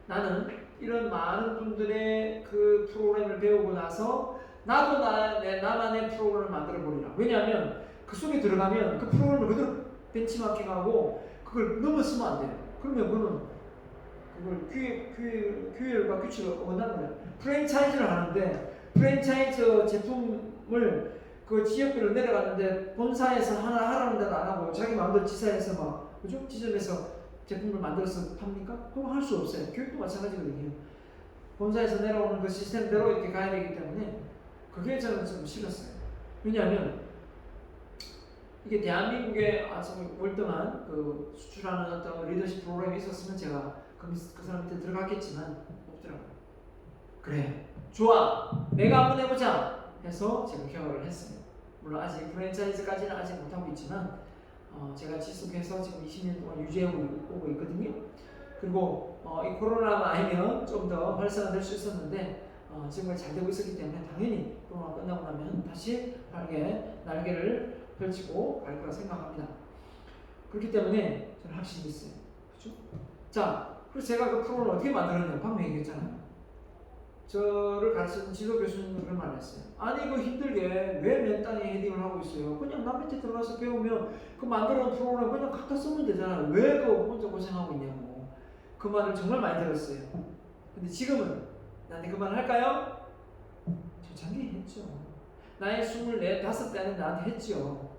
나는 이런 많은 분들의 그 프로그램을 배우고 나서 나도 나만의 프로그램을 만들어 보리라. 왜냐하면 그 속에 들어가면 그 프로그램을 그대로 벤치마킹하고 그걸 넘어서면 안 돼요. 그러면 그걸 규율과 규칙을 어긋나는 거예요. 프랜차이즈를 하는데 프랜차이즈 제품을 그 지역별로 내려갔는데 본사에서 하나 하라는 데는 안 하고 자기 마음대로 지사에서 막 그죠? 지점에서 제품을 만들어서 팝니까? 그럼 할 수 없어요. 교육도 마찬가지거든요. 본사에서 내려오는 그 시스템대로 이렇게 가야 되기 때문에 그게 저는 좀 싫었어요. 왜냐하면 이게 대한민국에 아주 월등한 그 수출하는 어떤 리더십 프로그램이 있었으면 제가 그 사람 밑에 들어갔겠지만 없더라고요. 그래, 좋아, 내가 한번 해보자 해서 제가 개발을 했어요. 물론 아직 프랜차이즈까지는 아직 못하고 있지만 제가 지속해서 지금 20년 동안 유지해오고 있거든요. 그리고 이 코로나가 아니면 좀 더 활성화될 수 있었는데 지금 잘 되고 있었기 때문에 당연히 코로나 끝나고 나면 다시 빠르게 날개를 펼치고 갈 거라 생각합니다. 그렇기 때문에 저는 확신이 있어요. 그렇죠? 자, 그래서 제가 그 프로그램을 어떻게 만들었냐면 방금 얘기했잖아요. 저를 가르치는 지도 교수님은 그런 말을 했어요. 아니 이거 힘들게 왜 맨 땅에 헤딩을 하고 있어요? 그냥 남 밑에 들어가서 배우면 그 만들어놓은 프로그램 그냥 갖다 쓰면 되잖아요. 왜 그 혼자 고생하고 있냐고. 그 말을 정말 많이 들었어요. 근데 지금은 나한테 그 말을 할까요? 저 작년에 했죠. 나이 24, 5때는 나한테 했죠.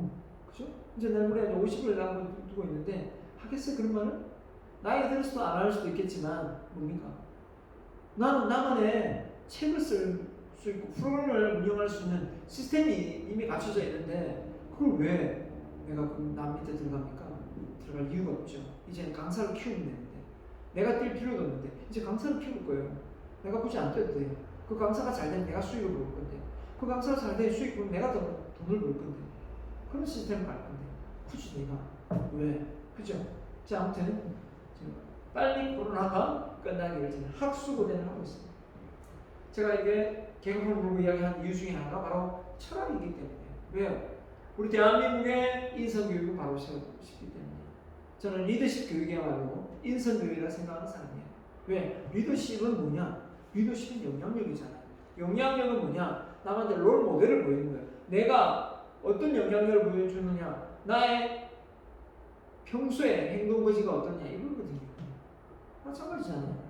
그죠? 이제 내일모레 50을 남고 두고 있는데 하겠어요 그런 말을? 나이가 들어서도 안 할 수도 있겠지만 뭡니까? 나는 나만의 책을 쓸 수 있고 프로그램을 운영할 수 있는 시스템이 이미 갖춰져 있는데 그걸 왜 내가 남 밑에 들어갑니까? 들어갈 이유가 없죠. 이제는 강사를 키우면 되는데 내가 뛸 필요도 없는데 이제 강사를 키울 거예요. 내가 굳이 안 뛰어도 돼요. 그 강사가 잘 되면 내가 수익을 벌 건데 그 강사가 잘 되면 수익 벌면 내가 돈을 벌 건데 그런 시스템을 갈 건데 굳이 내가 왜? 그죠? 자, 아무튼 빨리 코로나가 끝나기를 저는 학수고대를 하고 있습니다. 제가 이게 개그풀 불고 이야기한 이유 중에 하나가 바로 철학이기 때문에. 왜요? 우리 대한민국의 인성교육을 바로 세우고 싶기 때문에 저는 리더십 교육이야말로 인성교육이라 생각하는 사람이에요. 왜? 리더십은 뭐냐? 리더십은 영향력이잖아요. 영향력은 뭐냐? 남한테 롤 모델을 보이는 거예요. 내가 어떤 영향력을 보여주느냐? 나의 평소에 행동 거지가 어떠냐? 이거거든요. 마찬가지잖아요.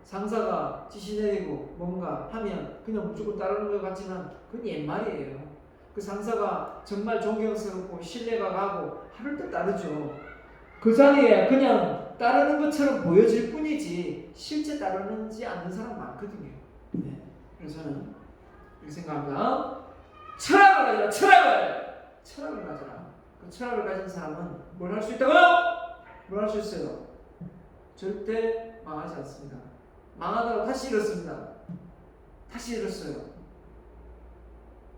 상사가 지시 내리고 뭔가 하면 그냥 무조건 따르는 것 같지만 그건 옛말이에요. 그 상사가 정말 존경스럽고 신뢰가 가고 하를 때 따르죠. 그 자리에 그냥 따르는 것처럼 보여질 뿐이지 실제 따르는지 않는 사람 많거든요. 네. 그래서 저는 이렇게 생각합니다. 철학을 가져라. 철학을 가져라. 그 철학을 가진 사람은 뭘 할 수 있다고요? 뭘 할 수 있어요? 절대 망하지 않습니다. 망하다가 다시 일었습니다. 다시 일었어요.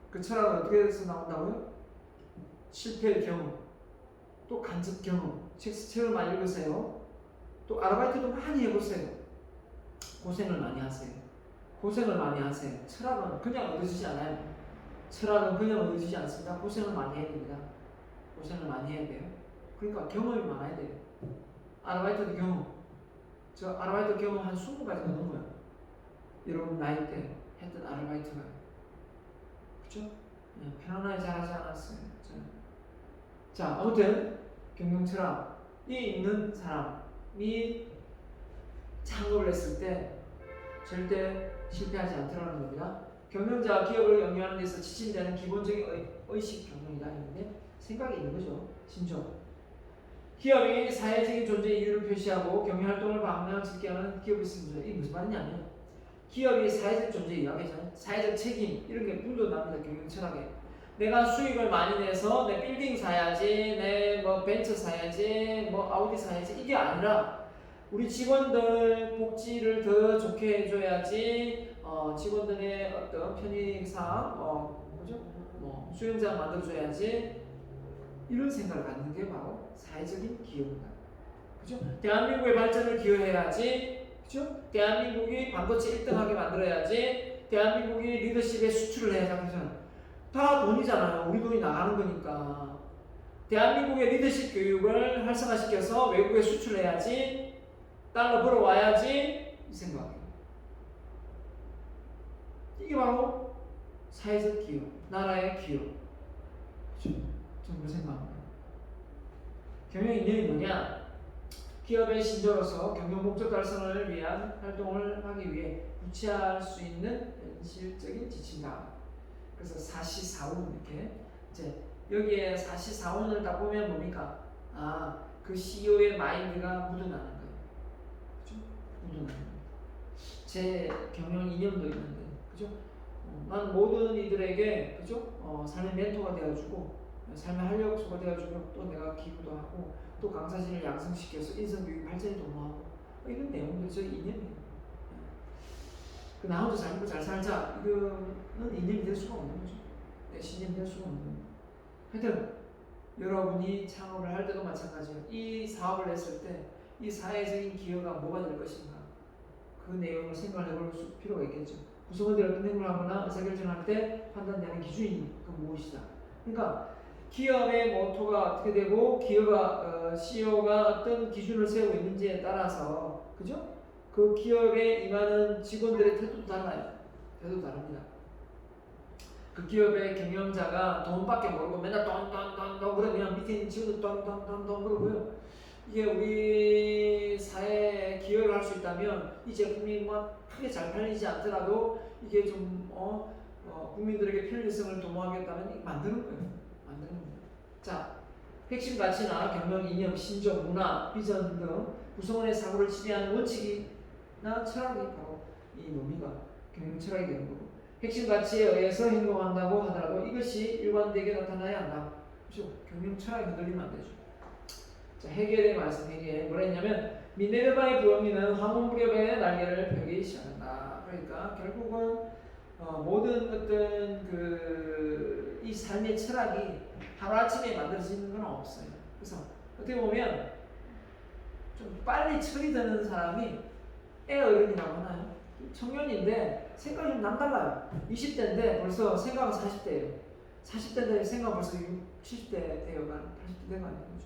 그 철학은 어떻게 해서 나온다고요? 실패의 경험, 또 간접 경험, 책을 많이 읽으세요. 또 아르바이트도 많이 해보세요. 고생을 많이 하세요. 고생을 많이 하세요. 철학은 그냥 얻어지지 않아요. 철학은 그냥 얻어지지 않습니다. 고생을 많이 해야 됩니다. 고생을 많이 해야 돼요. 그러니까 경험이 많아야 돼요. 아르바이트도 경험. 저 아르바이트 경험 한 20가지가 넘어요. 여러분 나이 때 했던 아르바이트가. 그쵸? 네, 편안하게 잘하지 않았어요. 저는. 자, 아무튼 경영철학이 있는 사람이 창업을 했을 때 절대 실패하지 않더라는 겁니다. 경영자가 기업을 영위하는 데서 지침되는 기본적인 의식 경영이다 있는데 생각이 있는 거죠. 신종. 기업이 사회적인 존재의 이유를 표시하고 경영활동을 방향짓게 하는 기업이 있습니다. 이게 무슨 말이냐면 기업이 사회적 존재의 이야기잖아요. 사회적 책임 이런 게 풍조납니다. 경영 철학에. 내가 수익을 많이 내서 내 빌딩 사야지, 내 뭐 벤처 사야지, 뭐 아우디 사야지 이게 아니라 우리 직원들 복지를 더 좋게 해줘야지. 직원들의 어떤 편의상 그죠? 뭐 수영장 만들어줘야지. 이런 생각을 갖는 게 바로 사회적인 기업입니다. 그죠? 대한민국의 발전을 기여해야지. 그죠? 대한민국이 반도체 1등하게 만들어야지. 대한민국이 리더십에 수출을 해야지. 그래서 다 돈이잖아요. 우리 돈이 나가는 거니까. 대한민국의 리더십 교육을 활성화시켜서 외국에 수출해야지. 달러 벌어와야지. 이 생각이에요. 이게 바로 사회적 기업, 나라의 기업. 그죠? 저는 그 생각합니다. 경영 이념이 뭐냐? 기업의 신조로서 경영 목적 달성을 위한 활동을 하기 위해 구체화할 수 있는 현실적인 지침이다. 그래서 사시사훈 이렇게 이제 여기에 사시사훈을 딱 보면 뭡니까? 그 CEO의 마인드가 묻어나는 거예요. 그죠? 묻어나는 거예요. 제 경영 이념도 있는데, 그죠? 난 모든 이들에게, 그죠? 삶의 멘토가 되어주고, 삶의 활력소가 되어주고, 또 내가 기부도 하고, 또 강사진을 양성시켜서 인성교육 발전에 도모하고, 이런 내용들이 저 이념이에요. 나 혼자 잘 먹고 잘 살자, 이거는 이념이 될 수가 없는 거죠. 내 신념이 될 수가 없는 거예요. 하여튼 여러분이 창업을 할 때도 마찬가지예요. 이 사업을 했을 때 이 사회적인 기여가 뭐가 될 것인가, 그 내용을 생각해 볼 필요가 있겠죠. 구성원들이 어떤 행동을 하거나 의사결정할 때 판단되는 기준이 무엇이다. 그러니까 기업의 모토가 어떻게 되고 기업가 CEO가 어떤 기준을 세우고 있는지에 따라서, 그죠? 그 기업에 임하는 직원들의 태도도 달라요. 태도도 다릅니다. 그 기업의 경영자가 돈밖에 모르고 맨날 돈 그러면 밑에 있는 직원도 돈 그러고요. 이게 우리 사회에 기여를 할 수 있다면 이 제품이 뭐 크게 잘 팔리지 않더라도 이게 좀 국민들에게 편리성을 도모하겠다면 이거 만드는 거예요. 만드는 거예요. 자, 핵심 가치나 경영 이념, 신조, 문화, 비전 등 구성원의 사고를 지배하는 원칙이나 철학이 바로 이 뭡니까? 경영 철학이 되는 거고, 핵심 가치에 의해서 행동한다고 하더라도 이것이 일관되게 나타나야 한다. 그렇죠? 경영 철학이 흔들리면 안 되죠. 자, 해겔의 말씀, 해겔 뭐라 했냐면 미네르바의 부엉이는 화몬무렵에 날개를 펴기 시작한다. 그러니까 결국은 모든 어떤 이 삶의 철학이 하루아침에 만들어지는 건 없어요. 그래서 어떻게 보면 좀 빨리 철이 드는 사람이 애 어른이라고 하나요? 청년인데 생각이 좀 남달라요. 20대인데 벌써 생각은 40대예요. 40대인데 생각은 벌써 70대 되어가는, 80대 되어가는 거죠.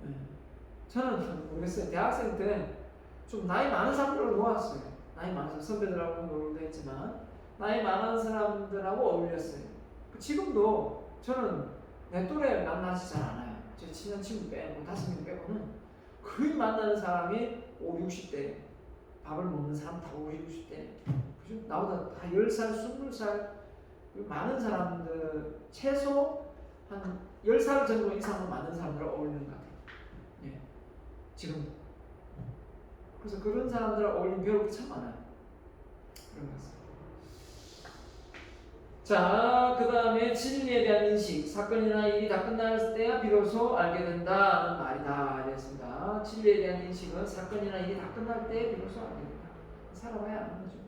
네. 저는 모르겠어요. 대학생 때 좀 나이 많은 사람들을 모았어요. 나이 많은 선배들하고 놀도 했지만 나이 많은 사람들하고 어울렸어요. 지금도 저는 내 또래 만나지 잘 않아요. 제 친한 친구 빼고 5명 빼고는 거의 만나는 사람이 5, 60대, 밥을 먹는 사람 다 5, 60대. 그죠? 나보다 다 10살, 20살 많은 사람들, 최소 한 10살 정도 이상으로 많은 사람들을 어울리는 것 같아요. 예. 지금. 그래서 그런 사람들을 어울리는 배울 게 참 많아요. 그런 것 같습니다. 자, 그 다음에 진리에 대한 인식, 사건이나 일이 다 끝날 때야 비로소 알게 된다는 말이다. 이랬습니다. 진리에 대한 인식은 사건이나 일이 다 끝날 때 비로소 알게 된다. 살아봐야 아는 거죠.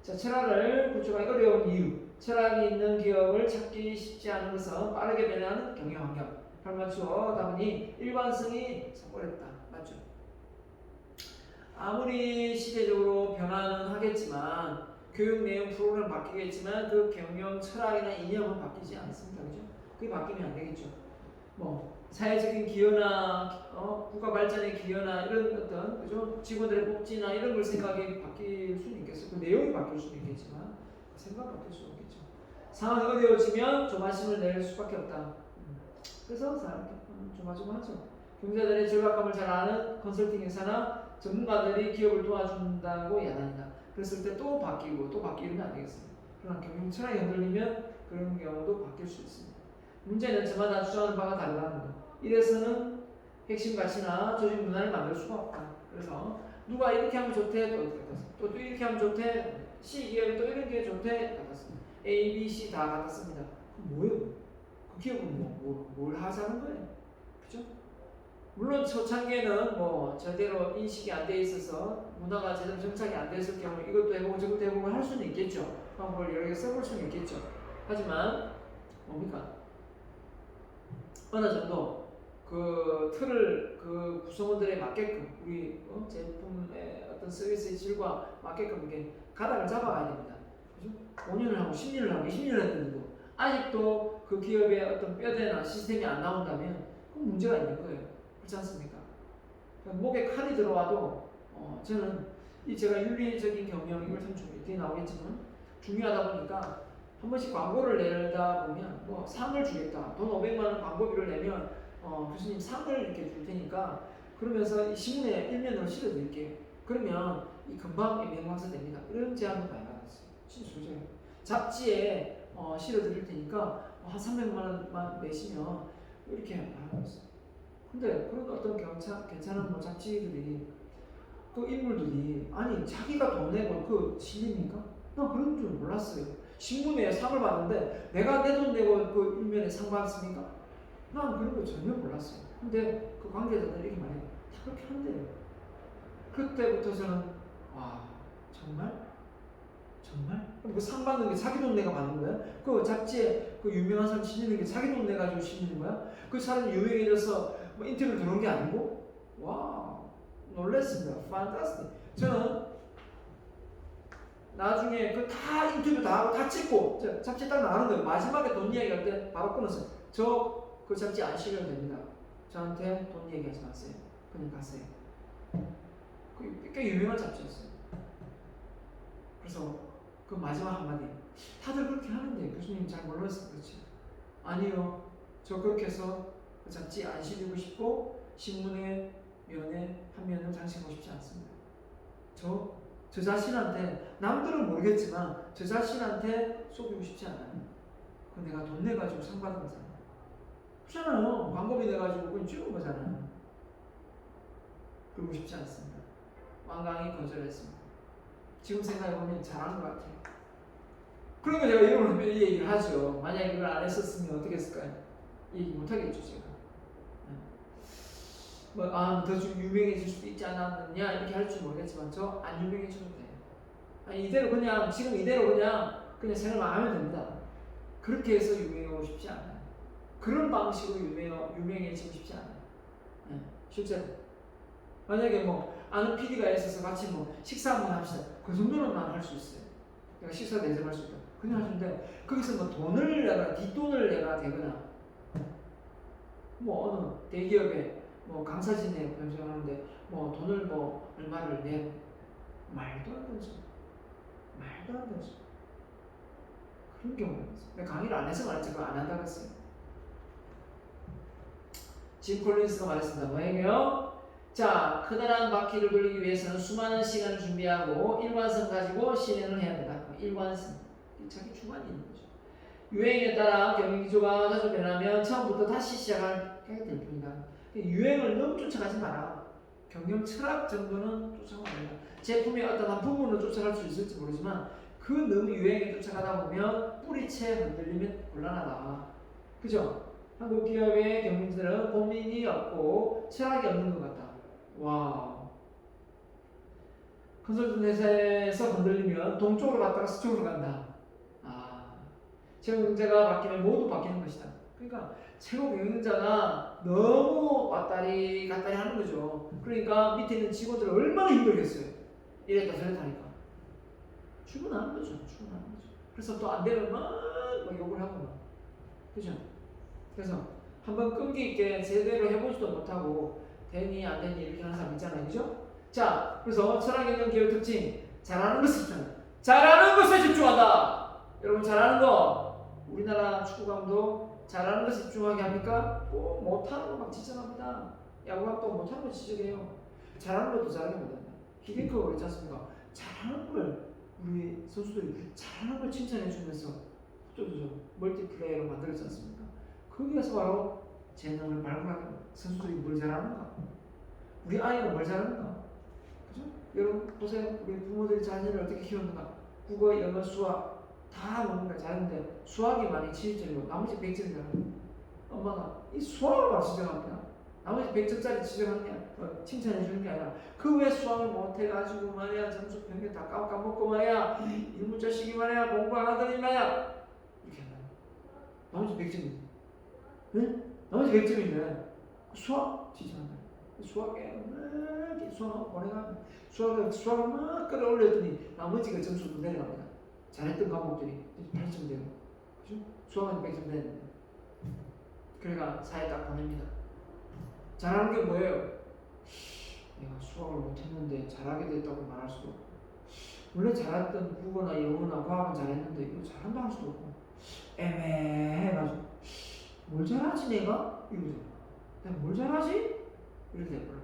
자, 철학을 구축하기 어려운 이유. 철학이 있는 기업을 찾기 쉽지 않은 것은 빠르게 변하는 경영 환경, 발맞추어 보니 일관성이 삭발했다. 맞죠? 아무리 시대적으로 변화는 하겠지만, 교육 내용 프로그램 바뀌겠지만 그 경영 철학이나 이념은 바뀌지 않습니다. 그죠? 그게 바뀌면 안 되겠죠. 뭐 사회적인 기여나 국가 발전의 기여나 이런 어떤, 그죠? 직원들의 복지나 이런 걸 생각이 바뀔 수는 있겠어요. 그 내용이 바뀔 수는 있겠지만 생각 바뀔 수 없겠죠. 상황이 어려워지면 조바심을 낼 수밖에 없다. 그래서 사람이 조마조마하죠. 경제자들의 절박감을 잘 아는 컨설팅 회사나 전문가들이 기업을 도와준다고 야단이다. 그랬을 때 또 바뀌고 또 바뀌면 안 되겠습니다. 그러나 경영 철학이 흔들리면 그런 경우도 바뀔 수 있습니다. 문제는 저마다 주장하는 바가 다르다는 것. 이래서는 핵심 가치나 조직 문화를 만들 수가 없다. 그래서 누가 이렇게 하면 좋대, 또 이렇게 하면 좋대, C 기업이 또 이런 게 좋대, 같았습니다. A, B, C 다 같았습니다. 그럼 뭐예요? 그 기업은 뭘 하자는 거예요? 그죠? 물론 초창기에는 뭐 제대로 인식이 안 돼 있어서 문화가 제대로 정착이 안 됐을 경우 이것도 해보고 저것도 해보고 할 수는 있겠죠. 방법을 여러 개 써볼 수는 있겠죠. 하지만 뭡니까? 어느 정도 그 틀을 그 구성원들에 맞게끔 우리 제품의 어떤 서비스의 질과 맞게끔 이렇게 가닥을 잡아가야 됩니다. 그죠? 5년을 하고 10년을 하고 20년을 했는데도 아직도 그 기업의 어떤 뼈대나 시스템이 안 나온다면 그건 문제가 있는 거예요. 그렇지 않습니까? 목에 칼이 들어와도 저는 제가 윤리적인 경영 이걸 참 뒤에 나오겠지만 중요하다 보니까 한 번씩 광고를 내다 보면 뭐 상을 주겠다, 돈 500만 원 광고비를 내면 교수님 상을 이렇게 줄 테니까 그러면서 이 신문에 일면으로 실어드릴게요. 그러면 이 금방 명망사 됩니다. 이런 제안도 많이 받았어요. 진짜 소재요. 잡지에 실어드릴 테니까 한 300만 원만 내시면 이렇게 하고 있어요. 근데 그런 어떤 괜찮은 뭐 잡지들이 그 인물들이 아니 자기가 돈 내고 그 실립니까? 난 그런 줄 몰랐어요. 신문에 상을 받는데 내가 내 돈 내고 그 일면에 상 받습니까? 난 그런 거 전혀 몰랐어요. 근데 그 관계자들이 이렇게 말해요. 다 그렇게 한대요. 그때부터 저는 와 정말? 그 상 받는 게 자기 돈 내가 받는 거야? 그 잡지에 그 유명한 사람 실리는 게 자기 돈 내가지고 실리는 거야? 그 사람이 유명해져서 뭐 인터뷰를 들어온 게 아니고? 와 놀랬습니다. 판타스틱. 저는 나중에 그 다 인터뷰 다 하고 다 찍고 잡지 딱 나가는 거예요. 마지막에 돈 이야기할 때 바로 끊었어요. 저 그 잡지 안 실려도 됩니다. 저한테 돈 얘기하지 마세요. 그냥 가세요. 꽤 유명한 잡지였어요. 그래서 그 마지막 한마디 다들 그렇게 하는데 교수님 잘 몰랐어요. 그렇지? 아니요. 저 그렇게 해서 그 잡지 안 실리고 싶고 신문에 면에 한 면을 장식하고 싶지 않습니다. 저 자신한테 남들은 모르겠지만 저 자신한테 속이고 싶지 않아요. 그 내가 돈 내가지고 상 받은 거잖아. 그렇잖아요. 광고비 내가지고 그건 찍은 거잖아요. 그러고 싶지 않습니다. 완강히 거절했습니다. 지금 생각해보면 잘한 것 같아요. 그러니까 제가 이런 얘기를 하죠. 만약에 이걸 안 했었으면 어떻게 했을까요? 얘기 못하겠죠 제가. 더 좀 유명해질 수도 있지 않았느냐 이렇게 할 줄 모르겠지만 저 안 유명해져도 돼요. 아니, 이대로 그냥 지금 이대로 그냥 생각만 하면 됩니다. 그렇게 해서 유명하고 싶지 않아요. 그런 방식으로 유명해지고 싶지 않아요. 네, 실제로 만약에 뭐 아는 PD가 있어서 같이 뭐 식사 한번 합시다. 그 정도는 난 할 수 있어요. 내가 식사 대접할 수 있다. 그냥 하는데 거기서 뭐 돈을 내가 뒷돈을 내가 되거나 뭐 어느 대기업에 뭐 강사진에 변경하는데 뭐 돈을 뭐 얼마를 내 말도 안 되죠. 말도 안 되죠. 그런 경우가 있어요. 내가 강의를 안 해서 말했지 그거 안 한다고 했어요. 짐 콜린스가 말했습니다. 뭐예요? 자, 커다란 바퀴를 돌리기 위해서는 수많은 시간을 준비하고 일관성 가지고 실행을 해야 된다. 일관성. 자기 주관이 있는 거죠. 유행에 따라 경영기조가 자주 변하면 처음부터 다시 시작하게 될 뿐이다. 유행을 너무 쫓아가지 마라. 경영 철학 정도는 쫓아가면 된다. 제품의 어떤 한 부분을 쫓아갈 수 있을지 모르지만 그 너무 유행에 쫓아가다 보면 뿌리채 흔들리면 곤란하다. 그죠? 한국 기업의 경영진들은 고민이 없고 철학이 없는 것 같다. 와. 컨설팅 회사에서 흔들리면 동쪽으로 갔다가 서쪽으로 간다. 최고 경영자가 바뀌면 모두 바뀌는 것이다. 그러니까 최고 경영자가 너무 왔다리 갔다리 하는 거죠. 그러니까 밑에 있는 직원들 얼마나 힘들겠어요. 이랬다 저랬다 하니까. 출근하는 거죠. 그래서 또 안 되면 막 욕을 하고 막. 그죠? 그래서 한번 끈기 있게 제대로 해보지도 못하고 되니 안 되니 이렇게 하는 사람 있잖아요. 그죠? 자, 그래서 철학경영 기업 특징 잘하는 것을 집중한다. 잘하는 것에 집중한다. 여러분 잘하는 거 우리나라 축구감도 잘하는 것에 집중하게 합니까? 꼭 못하는 거 막 지적합니다. 야구감도 못하는 거 지적해요. 잘하는 것도 잘하게 못한다. 히딩크가 그랬지 않습니까? 잘하는 걸 우리 선수들이 잘하는 걸 칭찬해 주면서 멀티플레이로 만들었지 않습니까? 거기에서 바로 재능을 발굴하는 선수들이 뭘 잘하는가? 우리 아이는 뭘 잘하는가? 그죠? 여러분 보세요. 우리 부모들이 자녀를 어떻게 키우는가? 국어, 영어, 수학 다 뭔가 잘하는데 수학이 많이 70점이고 나머지 100점이잖아. 엄마가 이 수학을 지적합니다. 나머지 100점짜리 지적하는 게 칭찬해 주는 게 아니라 그 왜 수학을 못해가지고 말이야 점수 평균 다 까먹고 말이야 이놈의 자식이 말이야 공부 안 하더니 말이야 이렇게 한다. 나머지 100점이 응? 나머지 100점인데 수학 지적한다. 수학에 막 수학 보내가 수학을 막 끌어올렸더니 나머지 그 점수도 내려갑니다. 잘했던 과목들이 8점 되고 그죠? 수학은 100점 되는데 그러니까 사회 딱 보냅니다. 잘하는 게 뭐예요? 내가 수학을 못했는데 잘하게 됐다고 말할 수도 없고 원래 잘했던 국어나 영어나 과학은 잘했는데 이거 잘한다 할 수도 없고 애매해가지고 뭘 잘하지 내가? 이거죠. 내가 뭘 잘하지? 이렇게 돼버려.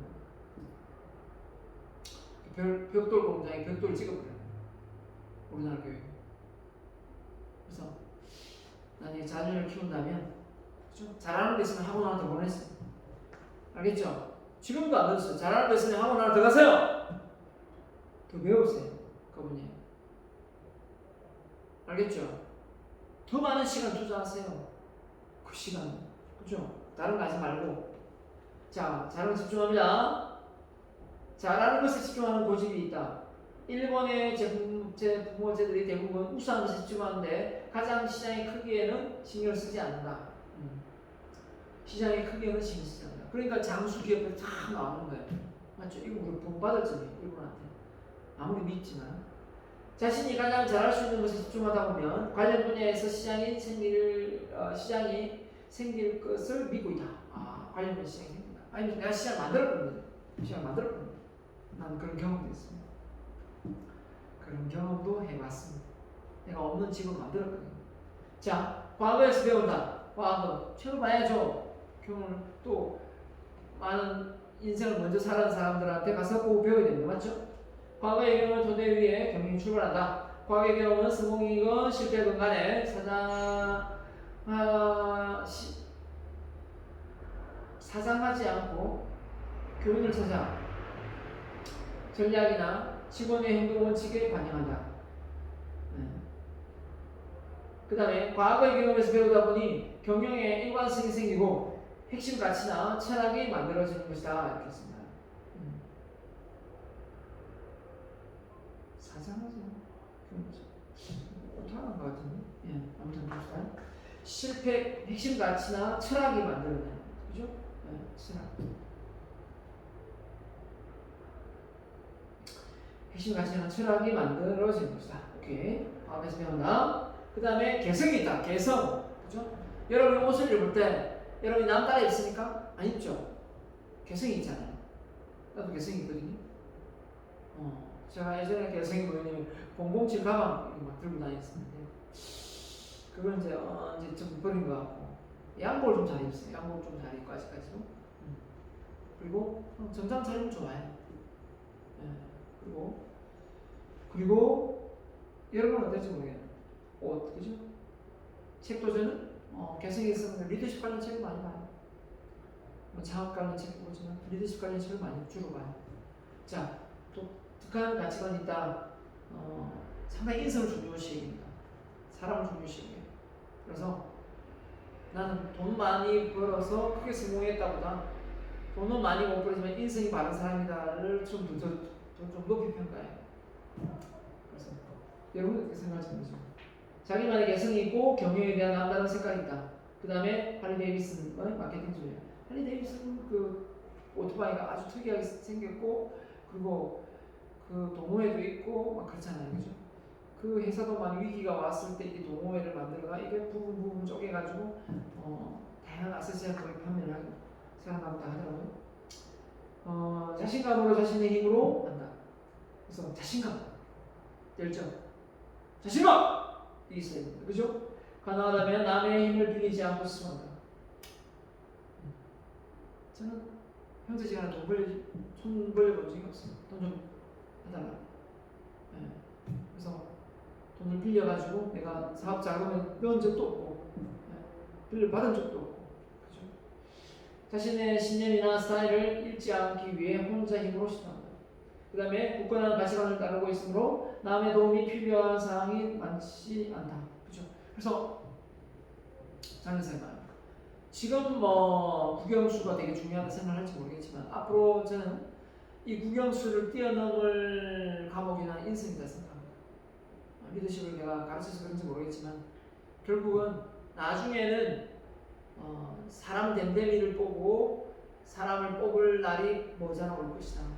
벽돌 공장에 벽돌 찍어버려. 우리나라 교육. 그래서 나중에 자녀를 키운다면, 그렇죠? 잘하는 데 있으면 학원 하나 더 보냈어. 알겠죠? 지금도 안 들었어요. 잘하는 데 있으면 학원 하나 더 가세요. 더 배우세요. 그분이. 알겠죠? 더 많은 시간 투자하세요. 그 시간. 그죠? 다른 거 하지 말고. 자, 잘하는 거 집중합니다. 잘하는 것에 집중하는 고집이 있다. 일본의 부모제들이 대부분 우수한 것에 집중하는데 가장 시장의 크기에는 신경을 쓰지 않는다. 시장의 크기에는 신경 쓰지 않는다. 그러니까 장수 기업들 다 나오는 거예요. 맞죠? 이거 우리 본받을 점이에요. 일본한테. 아무리 믿지만. 자신이 가장 잘할 수 있는 것에 집중하다 보면 관련 분야에서 시장이 생길 것을 믿고 있다. 아, 관련 분야 시장이 생긴다. 아니, 내가 시장 만들었거든요. 시장 만들었거든요. 난 그런 경험도 있습니다. 그런 경험도 해봤습니다. 내가 없는 직업을 만들었거든요. 자, 과거에서 배운다. 과거. 책을 봐야죠. 경험을 또 많은 인생을 먼저 살아온 사람들한테 가서 꼭 배워야 됩니다. 맞죠? 과거의 경험을 토대 위에 경영이 출발한다. 과거의 경험은 성공이건 실패건 간에 사상하지 않고 교훈을 찾아 전략이나 직원의 행동 원칙에 반영한다. 그 다음에 과거의 경험에서 배우다 보니 경영에 일관성이 생기고 핵심 가치나 철학이 만들어지는 것이다. 이렇게 했습니다. 사상하지 못하는 것 같은데. 예, 아무튼 봅시다. 실패 핵심 가치나 철학이 만들어내는 그죠? 예, 철학. 핵심 가치나 철학이 만들어지는 것이다. 오케이. 앞에서 배운다. 그 다음에 개성이 있다. 개성. 그죠? 여러분이 옷을 입을 때 여러분이 남 따라 입습니까? 안 입죠? 개성이 있잖아요. 나도 개성이 있거든요. 제가 예전에 개성이 뭐냐면 007 가방 막 들고 다녔었는데 그건 이제 좀 버린 것 같고 양복을 좀 잘 입었어요. 양복 좀 잘 입고 아직까지도. 그리고 정장 차림은 좋아요. 예. 그리고 여러분은 어떨지 모르겠네요. 옷, 그죠? 책도 저는 개성이 있으면 리더십 관련 책을 많이 봐요. 뭐 창업 관련 책도 보지만 리더십 관련 책을 많이 주로 봐요. 자, 독특한 가치관이 있다. 상당히 인성을 중요시 여깁니다. 사람을 중요시 여겨요. 그래서 나는 돈 많이 벌어서 크게 성공했다보다 돈은 많이 못 벌지만 인성이 바른 사람이다를 좀 높이 평가해요. 그래서 여러분 어떻게 생각하시는지. 자기만의 개성이 있고 경영에 대한 남다른 색깔이 있다. 그 다음에 할리 데이비슨의 마케팅주의야. 할리 데이비슨은 그 오토바이가 아주 특이하게 생겼고 그리고 그 동호회도 있고 막 그렇잖아요, 그죠? 그 회사도 막 위기가 왔을 때 이 동호회를 만들어가 이게 부분 쪼개가지고 다양한 아세스를 판매를 하고 생각나보다 하더라고요. 자신감으로 자신의 힘으로 한다. 그래서 자신감, 열정, 자신감 이게 있어야 됩니다, 그죠? 가능하다면 남의 힘을 빌리지 않고 수행한다. 저는 형제지간에 손 벌려본 적이 없어요. 돈 좀 해달라. 네. 그래서 돈을 빌려가지고 내가 사업 자금을 넣은 적도 없고, 빌려 받은 적도 없고, 그죠? 자신의 신념이나 스타일을 잃지 않기 위해 혼자 힘으로 시도한다. 그 다음에 굳건한 가치관을 따르고 있으므로 남의 도움이 필요한 사항이 많지 않다. 그죠? 그래서 저는 생각합니다. 지금 국영수가 되게 중요하다 생각할지 모르겠지만 앞으로 저는 이 국영수를 뛰어넘을 과목이나 인생이다 생각합니다. 리더십을 내가 가르쳐서 그런지 모르겠지만 결국은 나중에는 사람 댐댐이를 뽑고 사람을 뽑을 날이 머지않아 올 것이다.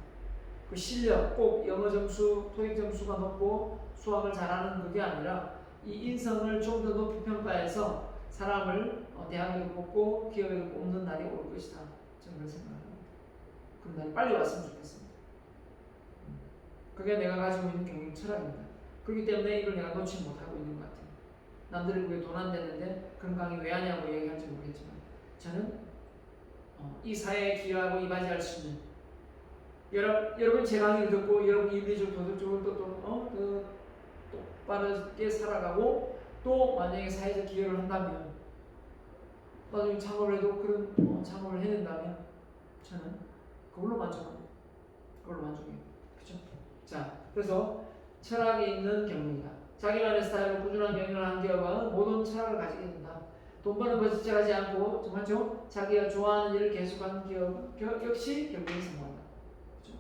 그 실력, 꼭 영어 점수, 토익 점수가 높고 수학을 잘하는 그게 아니라 이 인성을 좀 더 높이 평가해서 사람을 대학에도 뽑고 기업에도 뽑는 날이 올 것이다. 저는 그렇게 생각합니다. 그런 날이 빨리 왔으면 좋겠습니다. 그게 내가 가지고 있는 경영 철학입니다. 그렇기 때문에 이걸 내가 놓지 못하고 있는 것 같아요. 남들이 그게 돈 안 되는데 그런 강의 왜 하냐고 얘기할지 모르겠지만 저는 이 사회에 기여하고 이바지할 수 있는 여러분 제 강의를 듣고 여러분 윤리적 도덕적으로 또 똑바르게 살아가고 또 만약에 사회적 기여를 한다면 나중에 창업을 해도 그런 창업을 해낸다면 저는 그걸로 만족합니다. 그걸로 만족해요. 그죠? 자, 그래서 철학이 있는 경영이다. 자기만의 스타일로 꾸준한 경영을 한 기업은 모든 철학을 가지게 된다. 돈 버는 것에 집착하지 않고 정말죠? 자기가 좋아하는 일을 계속하는 기업 역시 경영이 성공한다. 그죠?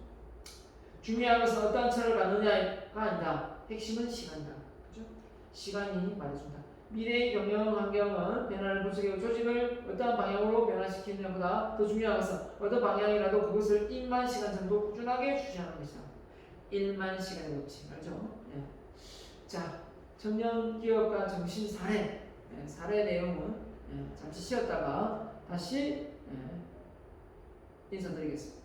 중요한 것은 어떠한 철학을 갖느냐가 아니다. 핵심은 시간이다. 그죠? 시간이 말해준다. 미래의 경영 환경은 변화를 분석하고 조직을 어떠한 방향으로 변화시키느냐보다 더 중요한 것은 어떤 방향이라도 그것을 1만 시간 정도 꾸준하게 주시하는 것이다. 1만 시간의 법칙 알죠? 예. 자, 청년 기업가 정신 사례 사례 내용은 잠시 쉬었다가 다시 인사드리겠습니다.